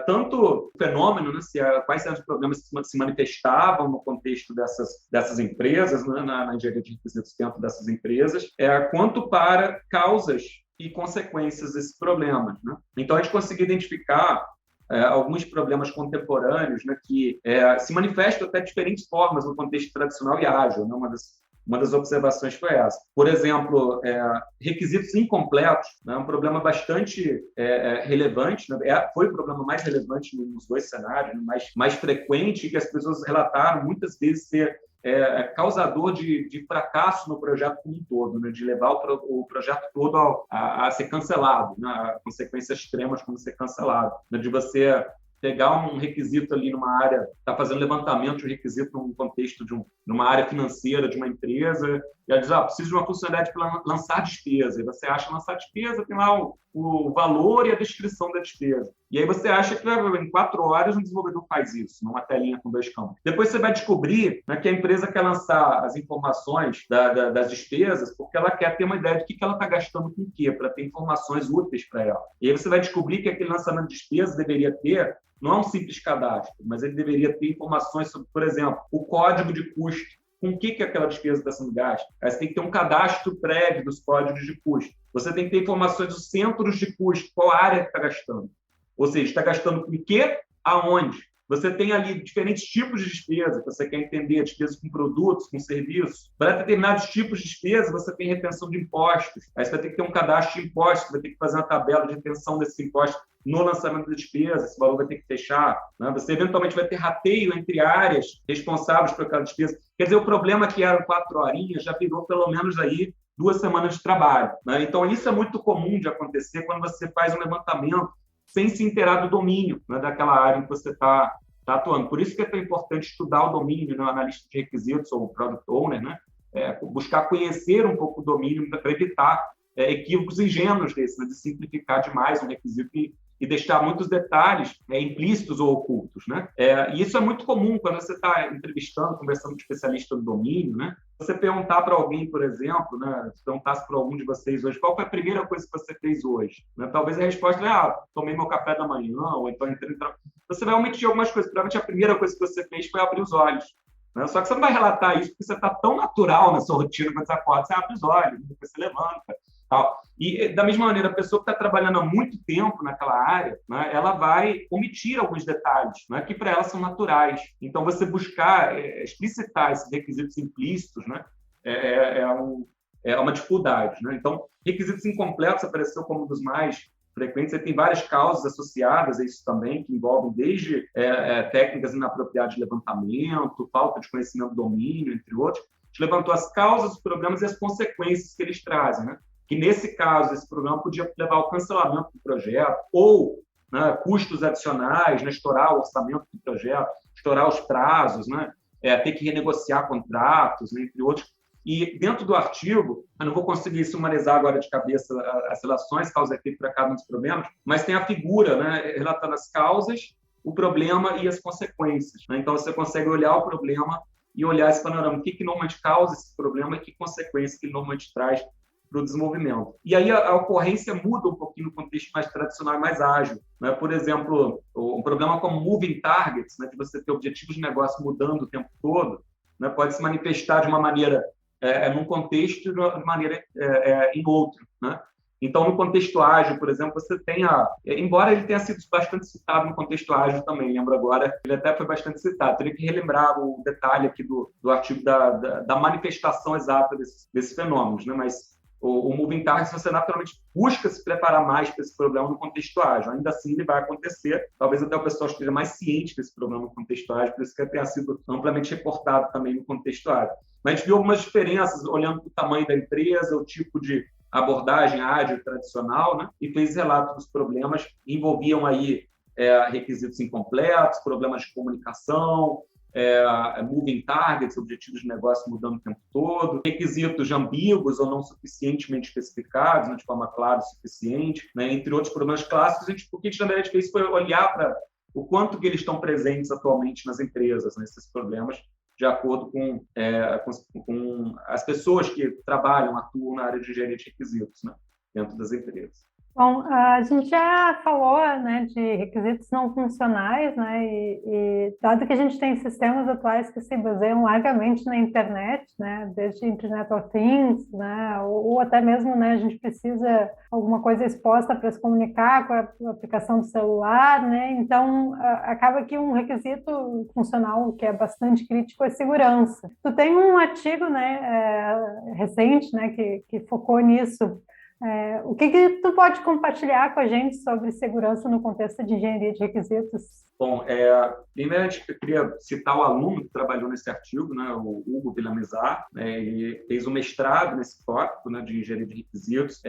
tanto o fenômeno, né, quais eram os problemas que se manifestavam no contexto dessas empresas, né, na engenharia de requisitos dentro dessas empresas, quanto para causas e consequências desses problemas, né? Então, a gente conseguiu identificar alguns problemas contemporâneos, né, que se manifestam até de diferentes formas no contexto tradicional e ágil, né? Uma das observações foi essa. Por exemplo, requisitos incompletos, né, um problema bastante relevante, né? Foi o problema mais relevante nos dois cenários, né? mais frequente, que as pessoas relataram muitas vezes ser causador de fracasso no projeto como um todo, né? De levar o projeto todo a ser cancelado, né? A consequências extremas como ser cancelado, né? De você pegar um requisito ali numa área, está fazendo levantamento de um requisito num contexto numa área financeira de uma empresa, e ela diz, preciso de uma funcionalidade para lançar despesa. E você acha lançar despesa, tem lá o valor e a descrição da despesa. E aí você acha que em 4 horas um desenvolvedor faz isso, numa telinha com 2 campos. Depois você vai descobrir, né, que a empresa quer lançar as informações das despesas porque ela quer ter uma ideia de que ela está gastando com o quê, para ter informações úteis para ela. E aí você vai descobrir que aquele lançamento de despesas deveria ter, não é um simples cadastro, mas ele deveria ter informações sobre, por exemplo, o código de custo, com o que aquela despesa está sendo gasta. Aí você tem que ter um cadastro prévio dos códigos de custo. Você tem que ter informações dos centros de custo, qual área que está gastando. Ou seja, está gastando com o quê Aonde? Você tem ali diferentes tipos de despesa, você quer entender despesas com produtos, com serviços. Para determinados tipos de despesa, você tem retenção de impostos. Aí você vai ter que ter um cadastro de impostos, vai ter que fazer uma tabela de retenção desses impostos no lançamento da despesa, esse valor vai ter que fechar. Né? Você eventualmente vai ter rateio entre áreas responsáveis por aquela despesa. Quer dizer, o problema que eram 4 horinhas já virou pelo menos aí 2 semanas de trabalho. Né? Então, isso é muito comum de acontecer quando você faz um levantamento sem se inteirar do domínio, né, daquela área em que você está atuando. Por isso que é tão importante estudar o domínio, né, o analista de requisitos ou o product owner, né, buscar conhecer um pouco o domínio para evitar equívocos ingênuos desses, né, de simplificar demais um requisito e deixar muitos detalhes implícitos ou ocultos. Né? E isso é muito comum quando você está entrevistando, conversando com um especialista do domínio, né? Você perguntar para alguém, por exemplo, né, se perguntasse para algum de vocês hoje, qual foi a primeira coisa que você fez hoje? Né? Talvez a resposta é, tomei meu café da manhã, ou então entrei. Você vai omitir algumas coisas. Provavelmente a primeira coisa que você fez foi abrir os olhos. Né? Só que você não vai relatar isso porque você está tão natural na sua rotina, quando você acorda, você abre os olhos, depois você levanta. Tal. E, da mesma maneira, a pessoa que está trabalhando há muito tempo naquela área, né, ela vai omitir alguns detalhes, né, que para ela são naturais. Então, você buscar explicitar esses requisitos implícitos, né, é uma dificuldade. Né? Então, requisitos incompletos apareceu como um dos mais frequentes. Você tem várias causas associadas a isso também, que envolvem desde técnicas inapropriadas de levantamento, falta de conhecimento do domínio, entre outros. A gente levantou as causas, os problemas e as consequências que eles trazem, né? Que, nesse caso, esse programa podia levar ao cancelamento do projeto ou, né, custos adicionais, né, estourar o orçamento do projeto, estourar os prazos, né, ter que renegociar contratos, né, entre outros. E, dentro do artigo, eu não vou conseguir sumarizar agora de cabeça as relações, causa e efeito para cada um dos problemas, mas tem a figura, né, relatando as causas, o problema e as consequências. Né? Então, você consegue olhar o problema e olhar esse panorama, o que normalmente causa esse problema e que consequências que ele normalmente traz para o desenvolvimento. E aí a ocorrência muda um pouquinho no contexto mais tradicional e mais ágil. Né? Por exemplo, um problema como moving targets, né, de você ter objetivos de negócio mudando o tempo todo, né, pode se manifestar de uma maneira num contexto e de uma maneira em outro. Né? Então, no contexto ágil, por exemplo, você tem embora ele tenha sido bastante citado no contexto ágil também, lembro agora, ele até foi bastante citado, teria que relembrar o detalhe aqui do artigo da manifestação exata desses fenômenos, né? Mas o moving target, você naturalmente busca se preparar mais para esse problema no contexto ágil. Ainda assim, ele vai acontecer. Talvez até o pessoal esteja mais ciente desse problema no contexto ágil, por isso que ele tenha sido amplamente reportado também no contexto ágil. Mas a gente viu algumas diferenças olhando para o tamanho da empresa, o tipo de abordagem ágil tradicional, né? E fez relato dos problemas que envolviam aí requisitos incompletos, problemas de comunicação, moving targets, objetivos de negócio mudando o tempo todo, requisitos ambíguos ou não suficientemente especificados, né, de forma clara o suficiente, né, entre outros problemas clássicos. O que a gente, na verdade, fez foi olhar para o quanto que eles estão presentes atualmente nas empresas, né, esses problemas, de acordo com as pessoas que trabalham, atuam na área de engenharia de requisitos, né, dentro das empresas. Bom, a gente já falou, né, de requisitos não funcionais, né, e dado que a gente tem sistemas atuais que se baseiam largamente na internet, né, desde Internet of Things, né, ou até mesmo, né, a gente precisa alguma coisa exposta para se comunicar com a aplicação do celular, né, então acaba que um requisito funcional que é bastante crítico é segurança. Tu tem um artigo, né, recente, né, que focou nisso. O que tu pode compartilhar com a gente sobre segurança no contexto de engenharia de requisitos? Bom, primeiramente eu queria citar o aluno que trabalhou nesse artigo, né, o Hugo Villamizar, ele fez um mestrado nesse tópico, né, de engenharia de requisitos,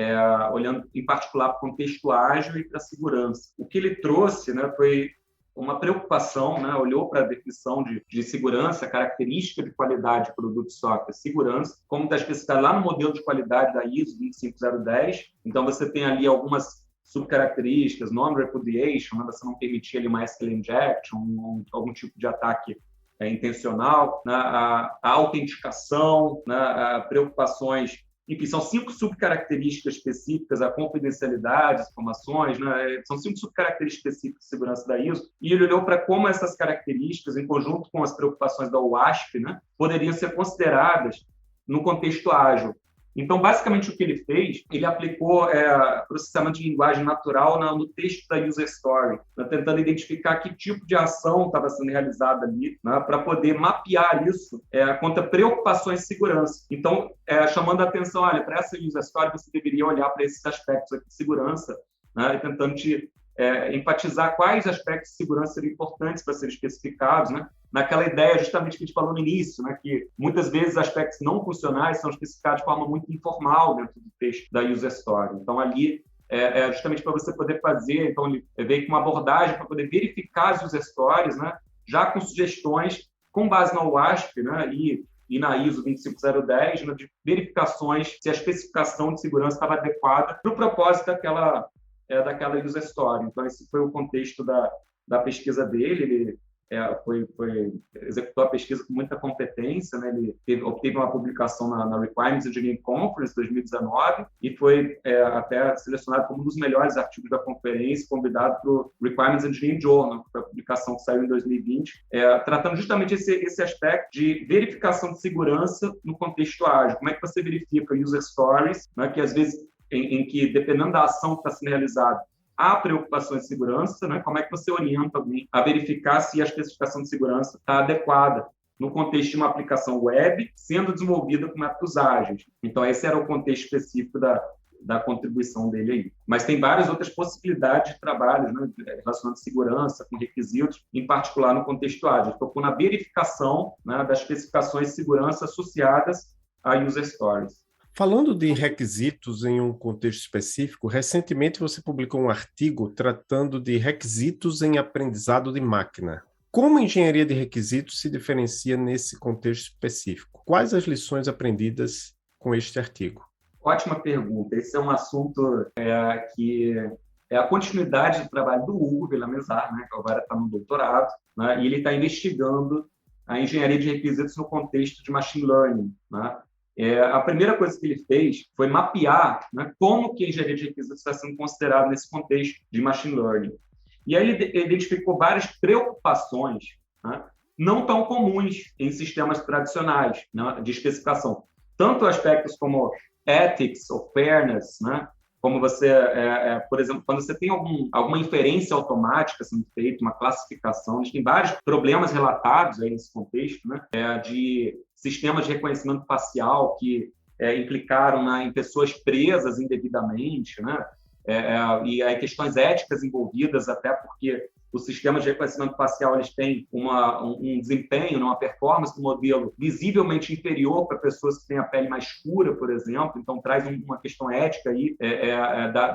olhando em particular para o contexto ágil e para a segurança. O que ele trouxe, né, foi uma preocupação, né? Olhou para a definição de segurança, característica de qualidade de produto de software, segurança, como está especificado lá no modelo de qualidade da ISO 25010. Então, você tem ali algumas subcaracterísticas, non-repudiation, né? Você não permitir ali uma SQL injection, algum tipo de ataque intencional, né? A autenticação, né? Preocupações. Enfim, são 5 subcaracterísticas específicas, a confidencialidade, as informações, né? São 5 subcaracterísticas específicas de segurança da ISO, e ele olhou para como essas características, em conjunto com as preocupações da OWASP, né, poderiam ser consideradas no contexto ágil. Então, basicamente, o que ele fez, ele aplicou processamento de linguagem natural no texto da user story, né, tentando identificar que tipo de ação estava sendo realizada ali, né, para poder mapear isso contra preocupações de segurança. Então, chamando a atenção, olha, para essa user story você deveria olhar para esses aspectos aqui de segurança, né, e tentando enfatizar quais aspectos de segurança seriam importantes para serem especificados, né? Naquela ideia justamente que a gente falou no início, né? Que muitas vezes aspectos não funcionais são especificados de forma muito informal dentro do texto da user story. Então, ali justamente para você poder fazer, então ele veio com uma abordagem para poder verificar as user stories, né? Já com sugestões com base na OWASP, né? E na ISO 25010, né? De verificações se a especificação de segurança estava adequada para o propósito daquela user story. Então, esse foi o contexto da pesquisa dele. Ele executou a pesquisa com muita competência, né? Ele obteve uma publicação na Requirements Engineering Conference 2019 e foi até selecionado como um dos melhores artigos da conferência, convidado para o Requirements Engineering Journal, para a publicação que saiu em 2020, tratando justamente esse aspecto de verificação de segurança no contexto ágil. Como é que você verifica user stories, né? Que às vezes em que, dependendo da ação que está sendo realizada, há preocupações de segurança, né? Como é que você orienta alguém a verificar se a especificação de segurança está adequada no contexto de uma aplicação web sendo desenvolvida com métodos ágeis? Então, esse era o contexto específico da contribuição dele aí. Mas tem várias outras possibilidades de trabalho, né? Relacionando segurança com requisitos, em particular no contexto ágil. Focou na verificação, né, das especificações de segurança associadas a user stories. Falando de requisitos em um contexto específico, recentemente você publicou um artigo tratando de requisitos em aprendizado de máquina. Como a engenharia de requisitos se diferencia nesse contexto específico? Quais as lições aprendidas com este artigo? Ótima pergunta. Esse é um assunto que é a continuidade do trabalho do Hugo Villamizar, né, que agora está no doutorado, né, e ele está investigando a engenharia de requisitos no contexto de machine learning, né? A primeira coisa que ele fez foi mapear, né, como que a engenharia de requisitos está sendo considerada nesse contexto de machine learning. E aí ele identificou várias preocupações, né, não tão comuns em sistemas tradicionais, né, de especificação. Tanto aspectos como ethics ou fairness, né, como você, por exemplo, quando você tem alguma inferência automática sendo feita, uma classificação, a gente tem vários problemas relatados aí nesse contexto, né, de sistemas de reconhecimento facial que implicaram em pessoas presas indevidamente, né, e aí questões éticas envolvidas, até porque os sistemas de reconhecimento facial eles têm um desempenho, uma performance do modelo visivelmente inferior para pessoas que têm a pele mais escura, por exemplo. Então, traz uma questão ética aí,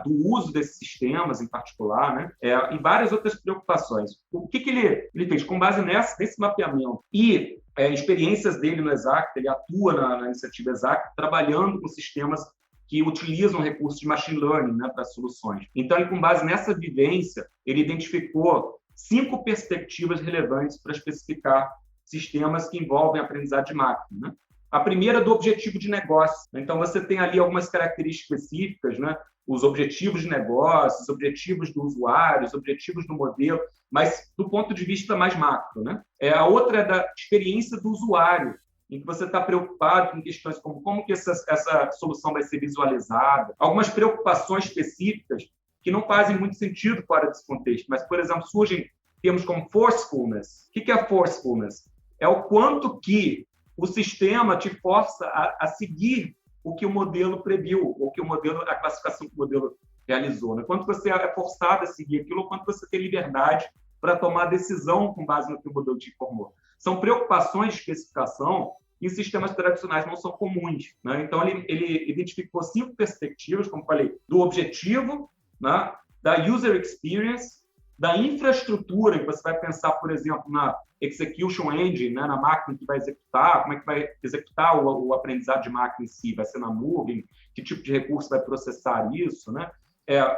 do uso desses sistemas em particular, né? E várias outras preocupações. O que ele fez? Com base nesse mapeamento e experiências dele no Exact, ele atua na iniciativa Exact, trabalhando com sistemas que utilizam recursos de machine learning, né, para soluções. Então, com base nessa vivência, ele identificou 5 perspectivas relevantes para especificar sistemas que envolvem aprendizado de máquina, né? A primeira é do objetivo de negócio. Então, você tem ali algumas características específicas, né? Os objetivos de negócio, os objetivos do usuário, os objetivos do modelo, mas do ponto de vista mais macro, né? A outra é da experiência do usuário, em que você está preocupado com questões como que essa solução vai ser visualizada, algumas preocupações específicas que não fazem muito sentido fora desse contexto, mas, por exemplo, surgem termos como forcefulness. O que é forcefulness? É o quanto que o sistema te força a seguir o que o modelo previu, ou que a classificação que o modelo realizou, né? Quanto você é forçado a seguir aquilo, ou quanto você tem liberdade para tomar decisão com base no que o modelo te informou. São preocupações de especificação que em sistemas tradicionais não são comuns, né? Então, ele identificou 5 perspectivas, como falei, do objetivo, né, da user experience, da infraestrutura, que você vai pensar, por exemplo, na execution engine, né, na máquina que vai executar, como é que vai executar o aprendizado de máquina em si, vai ser na nuvem, que tipo de recurso vai processar isso, né?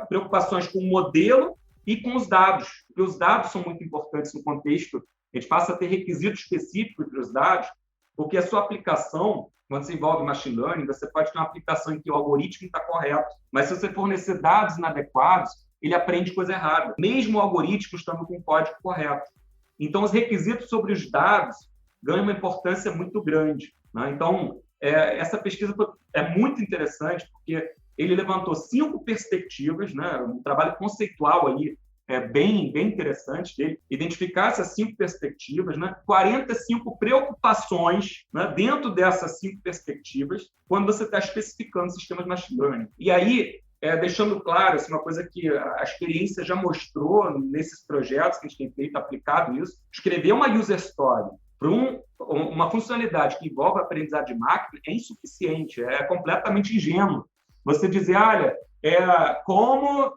Preocupações com o modelo e com os dados, porque os dados são muito importantes no contexto. A gente passa a ter requisitos específicos para os dados, porque a sua aplicação, quando se envolve machine learning, você pode ter uma aplicação em que o algoritmo está correto, mas se você fornecer dados inadequados, ele aprende coisa errada, mesmo o algoritmo estando com o código correto. Então, os requisitos sobre os dados ganham uma importância muito grande, né? Então, essa pesquisa é muito interessante, porque ele levantou 5 perspectivas, né, um trabalho conceitual aí, bem interessante dele, identificar essas 5 perspectivas, né, 45 preocupações, né, dentro dessas 5 perspectivas, quando você está especificando sistemas machine learning. E aí, deixando claro, assim, uma coisa que a experiência já mostrou nesses projetos que a gente tem feito, aplicado isso, escrever uma user story para uma funcionalidade que envolve aprendizado de máquina é insuficiente, é completamente ingênuo. Você dizer, olha, como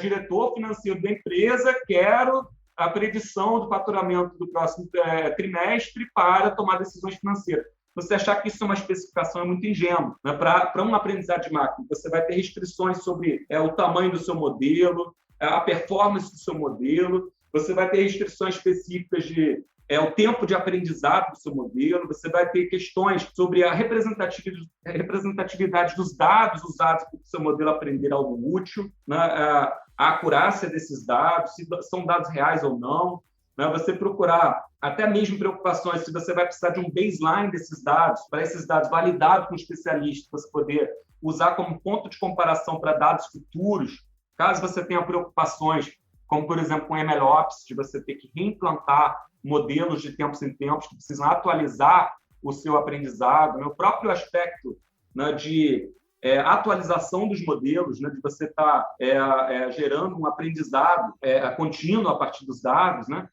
diretor financeiro da empresa, quero a predição do faturamento do próximo trimestre para tomar decisões financeiras. Você achar que isso é uma especificação é muito ingênuo. Né? Para um aprendizado de máquina, você vai ter restrições sobre o tamanho do seu modelo, a performance do seu modelo, você vai ter restrições específicas de o tempo de aprendizado do seu modelo, você vai ter questões sobre a representatividade dos dados usados para o seu modelo aprender algo útil, né? A acurácia desses dados, se são dados reais ou não, né? Você procurar até mesmo preocupações se você vai precisar de um baseline desses dados, para esses dados validados com um especialista, para você poder usar como ponto de comparação para dados futuros, caso você tenha preocupações, como, por exemplo, com MLOps, de você ter que reimplantar modelos de tempos em tempos que precisam atualizar o seu aprendizado, né? O próprio aspecto, né, de atualização dos modelos, né, de você estar gerando um aprendizado contínuo a partir dos dados, né?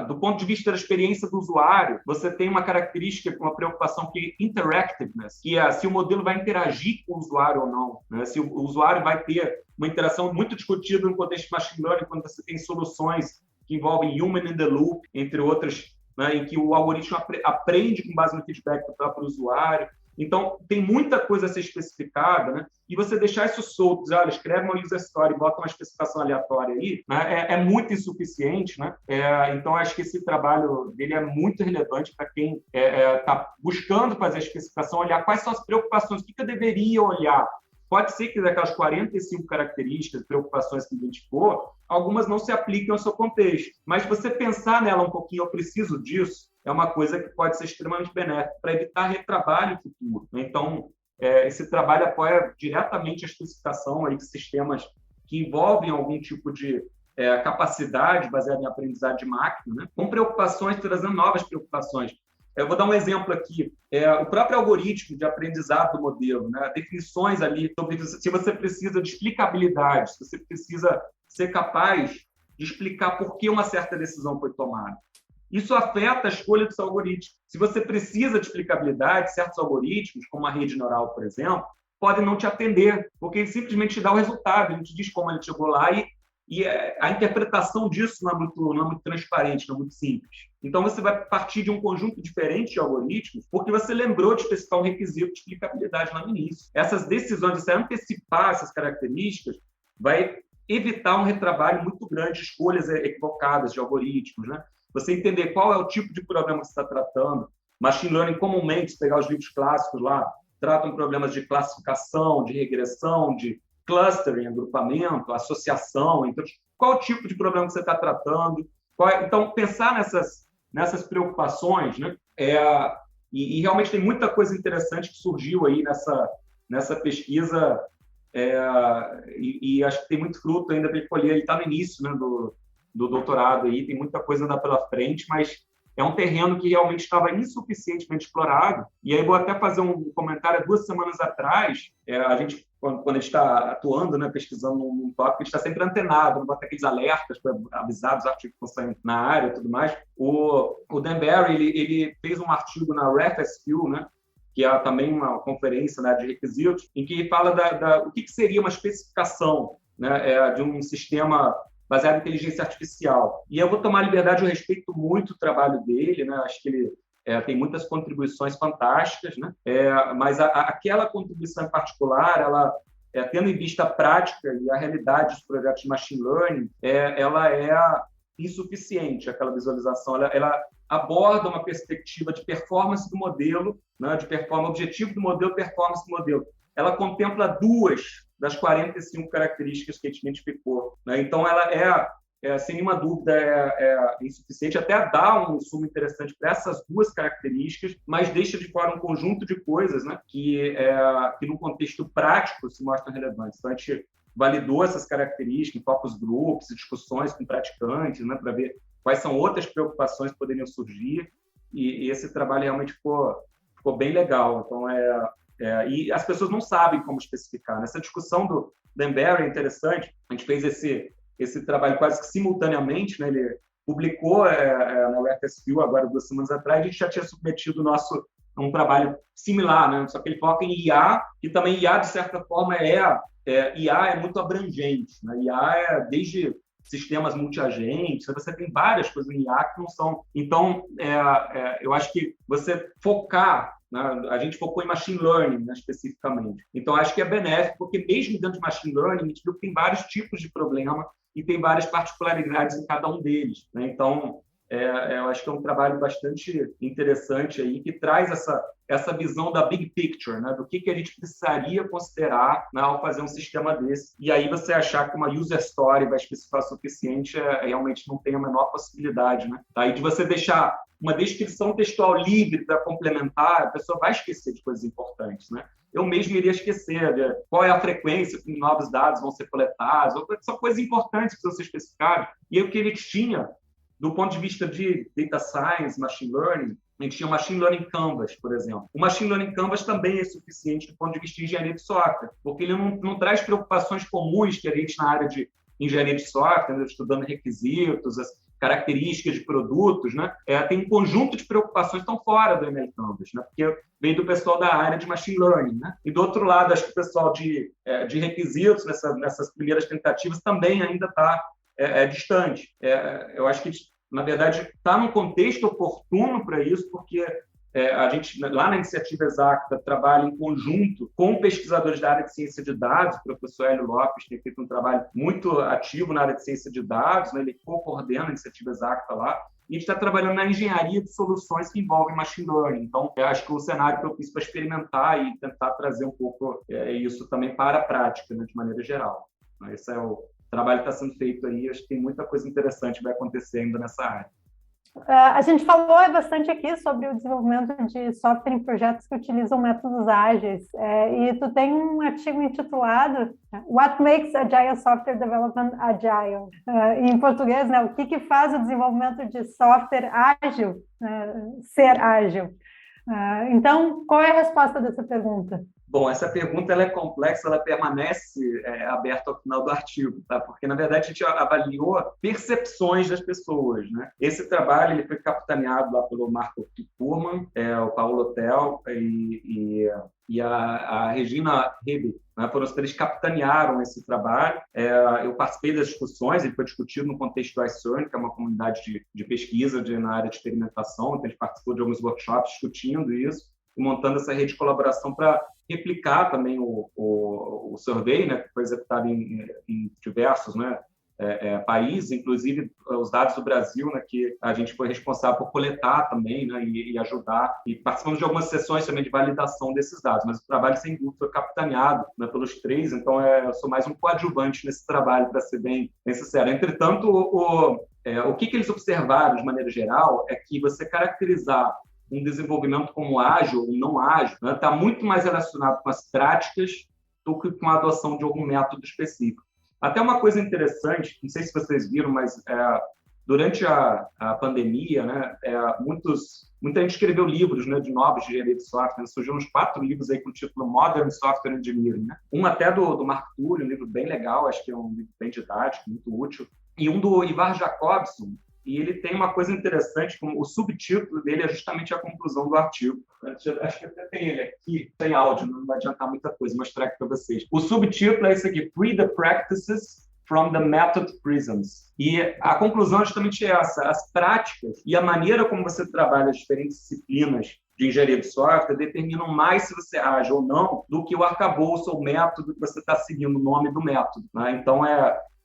Do ponto de vista da experiência do usuário, você tem uma característica, uma preocupação que é interactiveness, que é se o modelo vai interagir com o usuário ou não, né? Se o usuário vai ter uma interação muito discutida no contexto de machine learning, quando você tem soluções que envolvem human in the loop, entre outras, né, em que o algoritmo aprende com base no feedback do próprio usuário. Então, tem muita coisa a ser especificada, né? E você deixar isso solto, dizer, olha, escreve uma user story, bota uma especificação aleatória aí, né? É muito insuficiente, né? Então, acho que esse trabalho dele é muito relevante para quem está buscando fazer a especificação, olhar quais são as preocupações, o que eu deveria olhar. Pode ser que daquelas 45 características, preocupações que identificou, algumas não se apliquem ao seu contexto. Mas você pensar nela um pouquinho, eu preciso disso, é uma coisa que pode ser extremamente benéfica para evitar retrabalho futuro. Então, esse trabalho apoia diretamente a especificação aí de sistemas que envolvem algum tipo de capacidade baseada em aprendizado de máquina, né? Com preocupações, trazendo novas preocupações. Eu vou dar um exemplo aqui. O próprio algoritmo de aprendizado do modelo, né? Definições ali sobre se você precisa de explicabilidade, se você precisa ser capaz de explicar por que uma certa decisão foi tomada. Isso afeta a escolha do seu algoritmo. Se você precisa de explicabilidade, certos algoritmos, como a rede neural, por exemplo, podem não te atender, porque ele simplesmente te dá o resultado, ele te diz como ele chegou lá e a interpretação disso não é muito transparente, não é muito simples. Então, você vai partir de um conjunto diferente de algoritmos porque você lembrou de especificar um requisito de explicabilidade lá no início. Essas decisões, você antecipar essas características, vai evitar um retrabalho muito grande de escolhas equivocadas de algoritmos, né? Você entender qual é o tipo de problema que você está tratando. Machine Learning, comumente, se pegar os livros clássicos lá, tratam problemas de classificação, de regressão, de clustering, agrupamento, associação. Então, qual tipo de problema que você está tratando? Então, pensar nessas preocupações, né? E realmente tem muita coisa interessante que surgiu aí nessa pesquisa, e acho que tem muito fruto ainda para colher. Ele está no início, né, do doutorado aí, tem muita coisa ainda pela frente, mas é um terreno que realmente estava insuficientemente explorado. E aí vou até fazer um comentário. 2 semanas atrás, a gente, quando a gente está atuando, né, pesquisando num tópico, a gente está sempre antenado, não bota aqueles alertas para avisar dos artigos que estão saindo na área e tudo mais. O Dan Barry, ele fez um artigo na RefSQ, né, que é também uma conferência, né, de requisitos, em que ele fala o que seria uma especificação, né, de um sistema baseado em inteligência artificial. E eu vou tomar liberdade, eu respeito muito o trabalho dele, né? Acho que ele tem muitas contribuições fantásticas, né? Mas aquela contribuição em particular, ela, tendo em vista a prática e a realidade dos projetos de machine learning, ela é insuficiente, aquela visualização. Ela aborda uma perspectiva de performance do modelo, né? De objetivo do modelo, performance do modelo. Ela contempla 2 das 45 características que a gente identificou, né? Então, ela sem nenhuma dúvida, é insuficiente, até dá um insumo interessante para essas duas características, mas deixa de fora um conjunto de coisas, né, que no contexto prático se mostram relevantes. Então, a gente validou essas características em focus groups, discussões com praticantes, né, para ver quais são outras preocupações que poderiam surgir, e esse trabalho realmente ficou bem legal. Então, e as pessoas não sabem como especificar. Nessa discussão do Dan Barry é interessante, a gente fez esse trabalho quase que simultaneamente, né? Ele publicou na UFSU agora 2 semanas atrás, a gente já tinha submetido um trabalho similar, né? Só que ele foca em IA, e também IA, de certa forma, IA é muito abrangente, né? IA é desde sistemas multiagentes, você tem várias coisas em IA que não são... Então, eu acho que você focar, né? A gente focou em machine learning, né, especificamente. Então, acho que é benéfico, porque mesmo dentro de machine learning, a gente viu que tem vários tipos de problema e tem várias particularidades em cada um deles, né? Então, eu acho que é um trabalho bastante interessante aí, que traz essa visão da big picture, né? Do que a gente precisaria considerar, né, ao fazer um sistema desse. E aí você achar que uma user story vai especificar o suficiente, realmente não tem a menor possibilidade, né? Aí de você deixar uma descrição textual livre para complementar, a pessoa vai esquecer de coisas importantes, né? Eu mesmo iria esquecer de qual é a frequência que novos dados vão ser coletados, são coisas importantes que precisam ser especificadas. E aí o que ele tinha, do ponto de vista de data science, machine learning, a gente tinha o Machine Learning Canvas, por exemplo. O Machine Learning Canvas também é suficiente do ponto de vista de engenharia de software, porque ele não traz preocupações comuns que a gente, na área de engenharia de software, estudando requisitos, as características de produtos, né? Tem um conjunto de preocupações que estão fora do ML Canvas, né? Porque veio do pessoal da área de Machine Learning, né? E do outro lado, acho que o pessoal de requisitos, nessas primeiras tentativas, também ainda está distante. Eu acho que, na verdade, está num contexto oportuno para isso, porque a gente, lá na Iniciativa Exacta, trabalha em conjunto com pesquisadores da área de ciência de dados. O professor Hélio Lopes tem feito um trabalho muito ativo na área de ciência de dados, né? Ele co-coordena a Iniciativa Exacta lá, e a gente está trabalhando na engenharia de soluções que envolvem machine learning. Então, eu acho que o cenário propício para experimentar e tentar trazer um pouco isso também para a prática, né, de maneira geral. Esse é o trabalho que está sendo feito aí. Acho que tem muita coisa interessante que vai acontecer ainda nessa área. A gente falou bastante aqui sobre o desenvolvimento de software em projetos que utilizam métodos ágeis, e tu tem um artigo intitulado What Makes Agile Software Development Agile? Em português, né? O que faz o desenvolvimento de software ágil ser ágil? Então, qual é a resposta dessa pergunta? Bom, essa pergunta ela é complexa, ela permanece aberta ao final do artigo, tá? Porque, na verdade, a gente avaliou percepções das pessoas, né? Esse trabalho ele foi capitaneado lá pelo Marco Fuhrmann, o Paulo Hotel e a Regina Hebe, né? Foram os três que capitanearam esse trabalho. Eu participei das discussões, ele foi discutido no contexto do iCERN, que é uma comunidade de pesquisa na área de experimentação, então a gente participou de alguns workshops discutindo isso, e montando essa rede de colaboração para replicar também o survey, né, que foi executado em diversos, né, países, inclusive os dados do Brasil, né, que a gente foi responsável por coletar também, né, e ajudar, e participamos de algumas sessões também de validação desses dados, mas o trabalho, sem dúvida, foi capitaneado, né, pelos três, então eu sou mais um coadjuvante nesse trabalho, para ser bem sincero. Entretanto, o que eles observaram, de maneira geral, é que você caracterizar um desenvolvimento como ágil ou não ágil, né, está muito mais relacionado com as práticas do que com a adoção de algum método específico. Até uma coisa interessante, não sei se vocês viram, mas durante a pandemia, né, muita gente escreveu livros, né, de novos de engenharia de software, né, surgiram uns 4 livros aí com o título Modern Software Engineering, né? Um até do Marco Túlio, um livro bem legal, acho que é um livro bem didático, muito útil, e um do Ivar Jacobson. E ele tem uma coisa interessante, como o subtítulo dele é justamente a conclusão do artigo. Acho que até tem ele aqui, tem áudio, não vai adiantar muita coisa, mostrar aqui para vocês. O subtítulo é esse aqui, Free the Practices from the Method Prisms. E a conclusão é justamente essa, as práticas e a maneira como você trabalha as diferentes disciplinas de engenharia de software determinam mais se você age ou não do que o arcabouço ou método que você está seguindo, o nome do método, né? Então,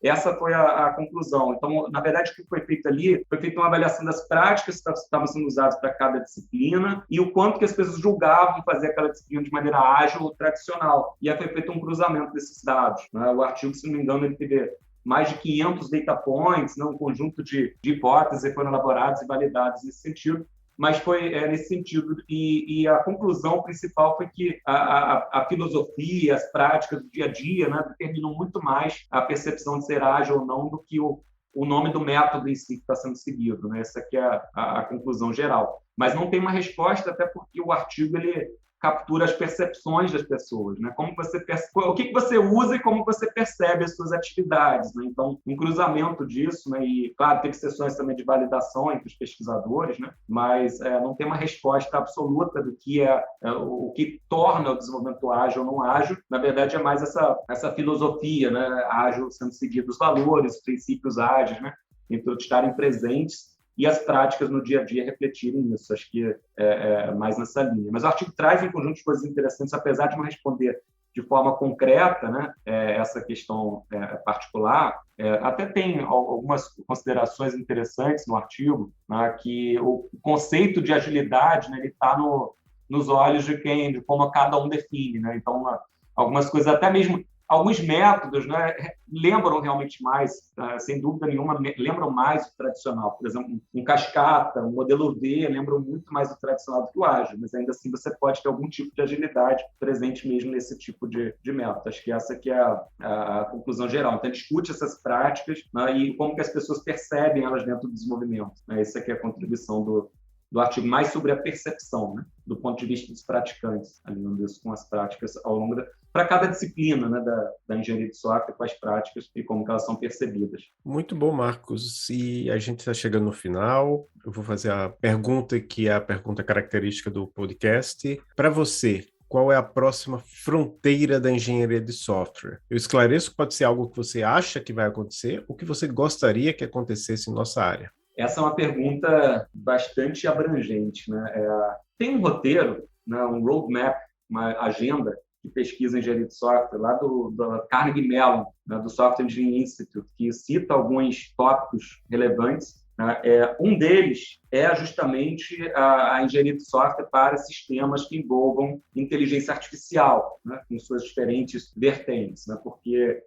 essa foi a conclusão. Então, na verdade, o que foi feito ali foi feita uma avaliação das práticas que estavam sendo usadas para cada disciplina e o quanto que as pessoas julgavam fazer aquela disciplina de maneira ágil ou tradicional. E aí foi feito um cruzamento desses dados, né? O artigo, se não me engano, ele teve mais de 500 data points, né, um conjunto de hipóteses que foram elaboradas e validadas nesse sentido, mas foi nesse sentido. E a conclusão principal foi que a filosofia, as práticas do dia a dia, né, determinam muito mais a percepção de ser ágil ou não do que o nome do método em si que está sendo seguido, né? Essa aqui é a conclusão geral. Mas não tem uma resposta, até porque o artigo ele captura as percepções das pessoas, né? Como você o que você usa e como você percebe as suas atividades, né? Então, um cruzamento disso, né? E claro, teve sessões também de validação entre os pesquisadores, né? Mas não tem uma resposta absoluta do que o que torna o desenvolvimento ágil ou não ágil. Na verdade, é mais essa filosofia, né? Ágil sendo seguido, os valores, os princípios ágeis, né? Então, estarem presentes e as práticas no dia a dia refletirem nisso. Acho que é mais nessa linha. Mas o artigo traz um conjunto de coisas interessantes, apesar de não responder de forma concreta, né, essa questão particular. Até tem algumas considerações interessantes no artigo, né, que o conceito de agilidade, né, ele está nos olhos de como cada um define. Né? Então, algumas coisas, até mesmo alguns métodos, né, lembram realmente mais, sem dúvida nenhuma, lembram mais o tradicional. Por exemplo, um cascata, um modelo V, lembram muito mais o tradicional do que o ágil, mas ainda assim você pode ter algum tipo de agilidade presente mesmo nesse tipo de método. Acho que essa aqui é a conclusão geral. Então, discute essas práticas, né, e como que as pessoas percebem elas dentro do desenvolvimento. Né? Essa aqui é a contribuição do artigo, mais sobre a percepção, né, do ponto de vista dos praticantes, alinhando isso com as práticas ao longo para cada disciplina, né, da engenharia de software, com as práticas e como que elas são percebidas. Muito bom, Marcos. E a gente está chegando no final. Eu vou fazer a pergunta que é a pergunta característica do podcast. Para você, qual é a próxima fronteira da engenharia de software? Eu esclareço que pode ser algo que você acha que vai acontecer ou que você gostaria que acontecesse em nossa área. Essa é uma pergunta bastante abrangente, né? Tem um roteiro, né, um roadmap, uma agenda de pesquisa em engenharia de software, lá do Carnegie Mellon, né, do Software Engineering Institute, que cita alguns tópicos relevantes. Né? Um deles é justamente a engenharia de software para sistemas que envolvam inteligência artificial, né, com suas diferentes vertentes, né? Porque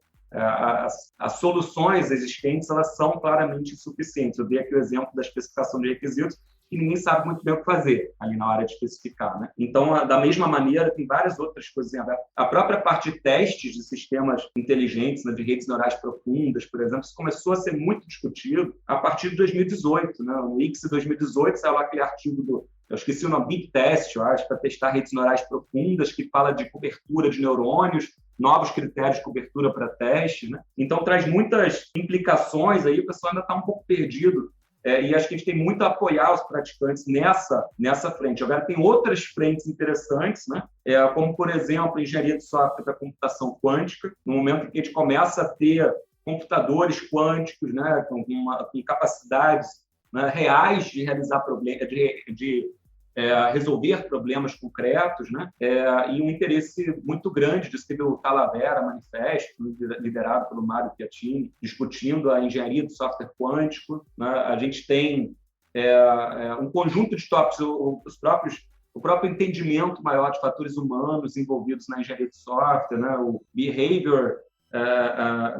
as soluções existentes elas são claramente insuficientes. Eu dei aqui o exemplo da especificação de requisitos, que ninguém sabe muito bem o que fazer ali na hora de especificar. Né? Então, da mesma maneira, tem várias outras coisas em aberto. A própria parte de testes de sistemas inteligentes, né, de redes neurais profundas, por exemplo, isso começou a ser muito discutido a partir de 2018. Né? No ICSI 2018 saiu lá aquele artigo eu esqueci o nome, Big Test, eu acho, para testar redes neurais profundas, que fala de cobertura de neurônios, novos critérios de cobertura para teste. Né? Então, traz muitas implicações aí, o pessoal ainda está um pouco perdido. E acho que a gente tem muito a apoiar os praticantes nessa frente. Agora, tem outras frentes interessantes, né? Como, por exemplo, a engenharia de software para computação quântica, no momento em que a gente começa a ter computadores quânticos, né? com capacidades, né, reais de realizar problemas, de resolver problemas concretos, né? E um interesse muito grande de escrever o Talavera Manifesto, liderado pelo Mário Piattini, discutindo a engenharia do software quântico. Né? A gente tem um conjunto de tópicos, o próprio entendimento maior de fatores humanos envolvidos na engenharia de software, né? O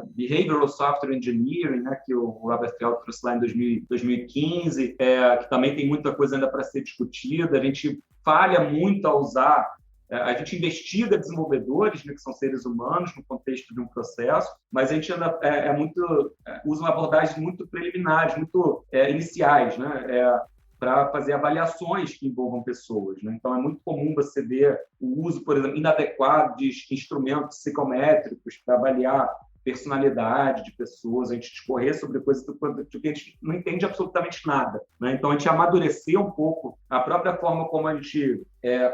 Behavioral Software Engineering, né, que o Robert Feld trouxe lá em 2015, que também tem muita coisa ainda para ser discutida. A gente falha muito a usar, a gente investiga desenvolvedores, né, que são seres humanos no contexto de um processo, mas a gente ainda usa uma abordagem muito preliminares, muito iniciais, né, para fazer avaliações que envolvam pessoas. Né? Então, é muito comum você ver o uso, por exemplo, inadequado de instrumentos psicométricos para avaliar personalidade de pessoas, a gente discorrer sobre coisas do que a gente não entende absolutamente nada. Né? Então, a gente amadurecer um pouco a própria forma como a gente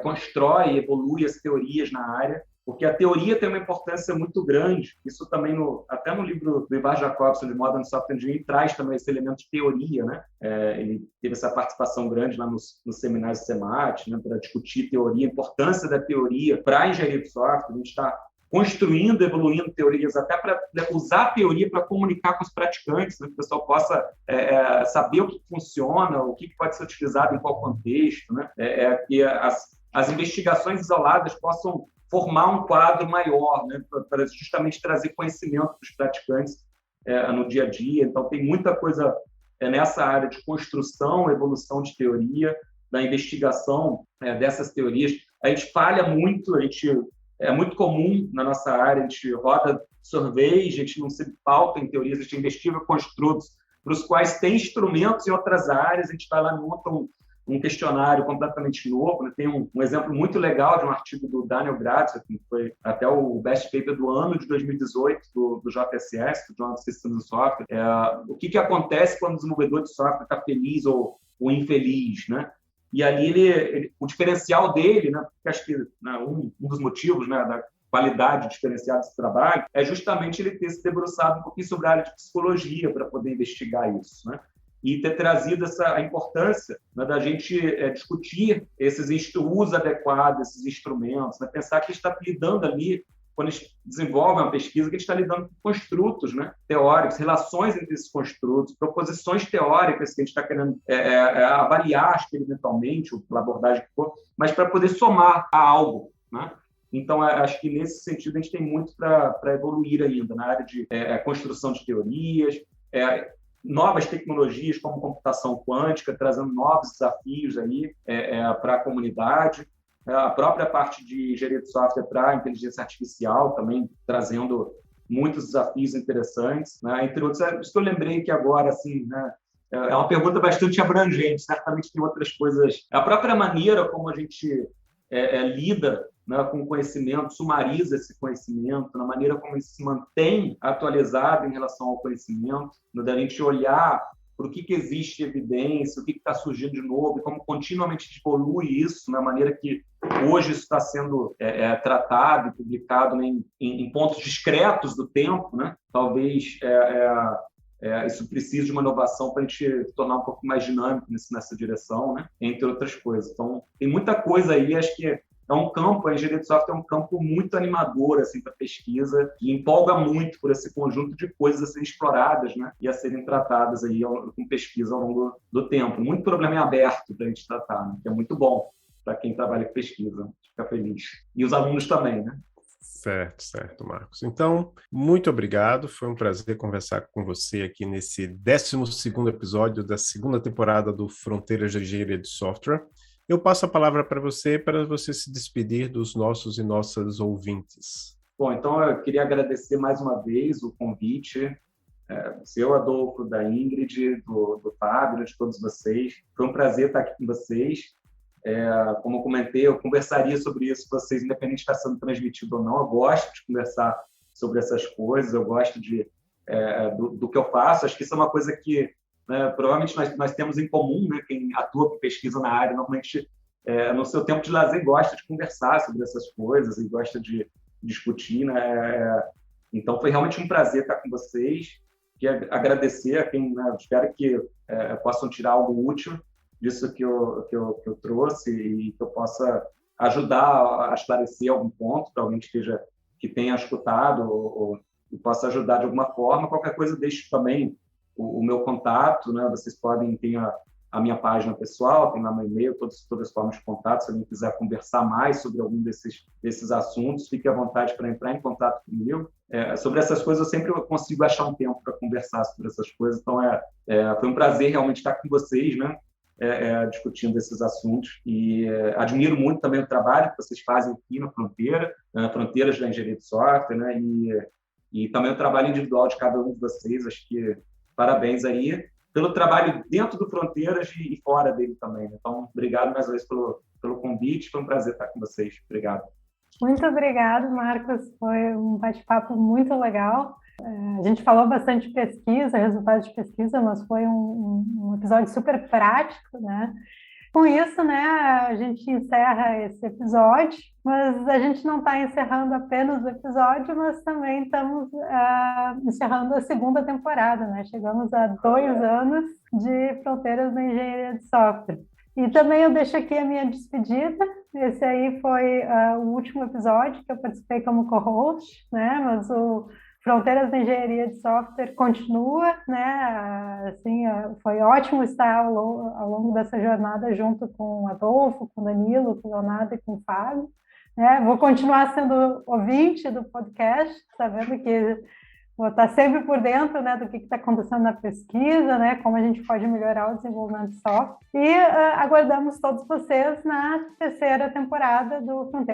constrói e evolui as teorias na área, porque a teoria tem uma importância muito grande. Isso também, até no livro do Ivar Jacobson, de Modern Software Engineering, traz também esse elemento de teoria. Né? Ele teve essa participação grande lá nos seminários SEMAT, né, para discutir teoria, a importância da teoria para a engenharia de software. A gente está construindo, evoluindo teorias, até para usar a teoria para comunicar com os praticantes, né, que o pessoal possa saber o que funciona, o que pode ser utilizado em qual contexto, né, que as investigações isoladas possam formar um quadro maior, né, para justamente trazer conhecimento para os praticantes no dia a dia. Então, tem muita coisa nessa área de construção, evolução de teoria, da investigação dessas teorias. A gente falha muito, é muito comum na nossa área, a gente roda surveys, a gente não se pauta em teorias, a gente investiga construtos para os quais tem instrumentos em outras áreas, a gente vai lá e monta um questionário completamente novo, né? Tem um exemplo muito legal de um artigo do Daniel Gratzer, que foi até o best paper do ano de 2018 do JSS, do Journal of Systems Software. O que acontece quando o desenvolvedor de software está feliz ou infeliz, né? E ali o diferencial dele, né? Porque acho que um dos motivos, né, da qualidade diferenciada desse trabalho é justamente ele ter se debruçado um pouquinho sobre a área de psicologia para poder investigar isso, né? E ter trazido a importância, né, da gente discutir o uso adequado desses instrumentos, né? Pensar que a gente está lidando ali, quando a gente desenvolve uma pesquisa, que a gente está lidando com construtos, né, teóricos, relações entre esses construtos, proposições teóricas que a gente está querendo avaliar experimentalmente, ou pela abordagem que for, mas para poder somar a algo, né? Então, acho que nesse sentido a gente tem muito para evoluir ainda na área de construção de teorias, novas tecnologias como computação quântica, trazendo novos desafios aí para a comunidade, a própria parte de engenharia de software para a inteligência artificial também trazendo muitos desafios interessantes, né? Entre outros, isso que eu lembrei que agora, assim, né, é uma pergunta bastante abrangente, certamente tem outras coisas. A própria maneira como a gente lida, né, com o conhecimento, sumariza esse conhecimento, na maneira como ele se mantém atualizado em relação ao conhecimento, né, da gente olhar para o que existe evidência, o que está surgindo de novo, e como continuamente evolui isso, na maneira que hoje isso está sendo tratado e publicado, né, em pontos discretos do tempo, né? Talvez isso precise de uma inovação para a gente tornar um pouco mais dinâmico nessa direção, né? Entre outras coisas. Então, tem muita coisa aí, acho que é um campo, a engenharia de software é um campo muito animador assim, para pesquisa e empolga muito por esse conjunto de coisas a serem exploradas, né, e a serem tratadas aí com pesquisa ao longo do tempo. Muito problema em aberto para a gente tratar, né, que é muito bom para quem trabalha com pesquisa, fica feliz. E os alunos também, né? Certo, Marcos. Então, muito obrigado. Foi um prazer conversar com você aqui nesse 12º episódio da segunda temporada do Fronteiras da Engenharia de Software. Eu passo a palavra para você se despedir dos nossos e nossas ouvintes. Bom, então eu queria agradecer mais uma vez o convite, seu, Adolfo, da Ingrid, do Fábio, de todos vocês. Foi um prazer estar aqui com vocês. Como eu comentei, eu conversaria sobre isso com vocês, independente de estar sendo transmitido ou não. Eu gosto de conversar sobre essas coisas, eu gosto do que eu faço. Acho que isso é uma coisa que provavelmente nós temos em comum, né? Quem atua com pesquisa na área, normalmente, no seu tempo de lazer, gosta de conversar sobre essas coisas e gosta de discutir, né? Então, foi realmente um prazer estar com vocês. Queria agradecer a quem, né, espero que possam tirar algo útil disso que eu trouxe e que eu possa ajudar a esclarecer algum ponto para alguém que tenha escutado ou possa ajudar de alguma forma. Qualquer coisa, deixo também o meu contato, né? Vocês podem ter a minha página pessoal, tem lá meu e-mail, todas as formas de contato. Se alguém quiser conversar mais sobre algum desses assuntos, fique à vontade para entrar em contato comigo. Sobre essas coisas, eu sempre consigo achar um tempo para conversar sobre essas coisas. Então, foi um prazer realmente estar com vocês, né? Discutindo esses assuntos. E admiro muito também o trabalho que vocês fazem aqui na Fronteira, Fronteiras da Engenharia de Software, né? E também o trabalho individual de cada um de vocês. Acho que parabéns aí pelo trabalho dentro do Fronteiras e fora dele também. Então, obrigado mais uma vez pelo convite. Foi um prazer estar com vocês. Obrigado. Muito obrigado, Marcos. Foi um bate-papo muito legal. A gente falou bastante de pesquisa, resultados de pesquisa, mas foi um episódio super prático, né? Com isso, né, a gente encerra esse episódio, mas a gente não está encerrando apenas o episódio, mas também estamos encerrando a segunda temporada, né? Chegamos a 2 anos de Fronteiras da Engenharia de Software. E também eu deixo aqui a minha despedida. Esse aí foi o último episódio que eu participei como co-host, né? Mas o Fronteiras da Engenharia de Software continua, né? Assim, foi ótimo estar ao longo dessa jornada junto com o Adolfo, com o Danilo, com o Leonardo e com o Fábio, né? Vou continuar sendo ouvinte do podcast, sabendo que vou estar sempre por dentro, né, do que está acontecendo na pesquisa, né, como a gente pode melhorar o desenvolvimento de software. E aguardamos todos vocês na terceira temporada do Fronteira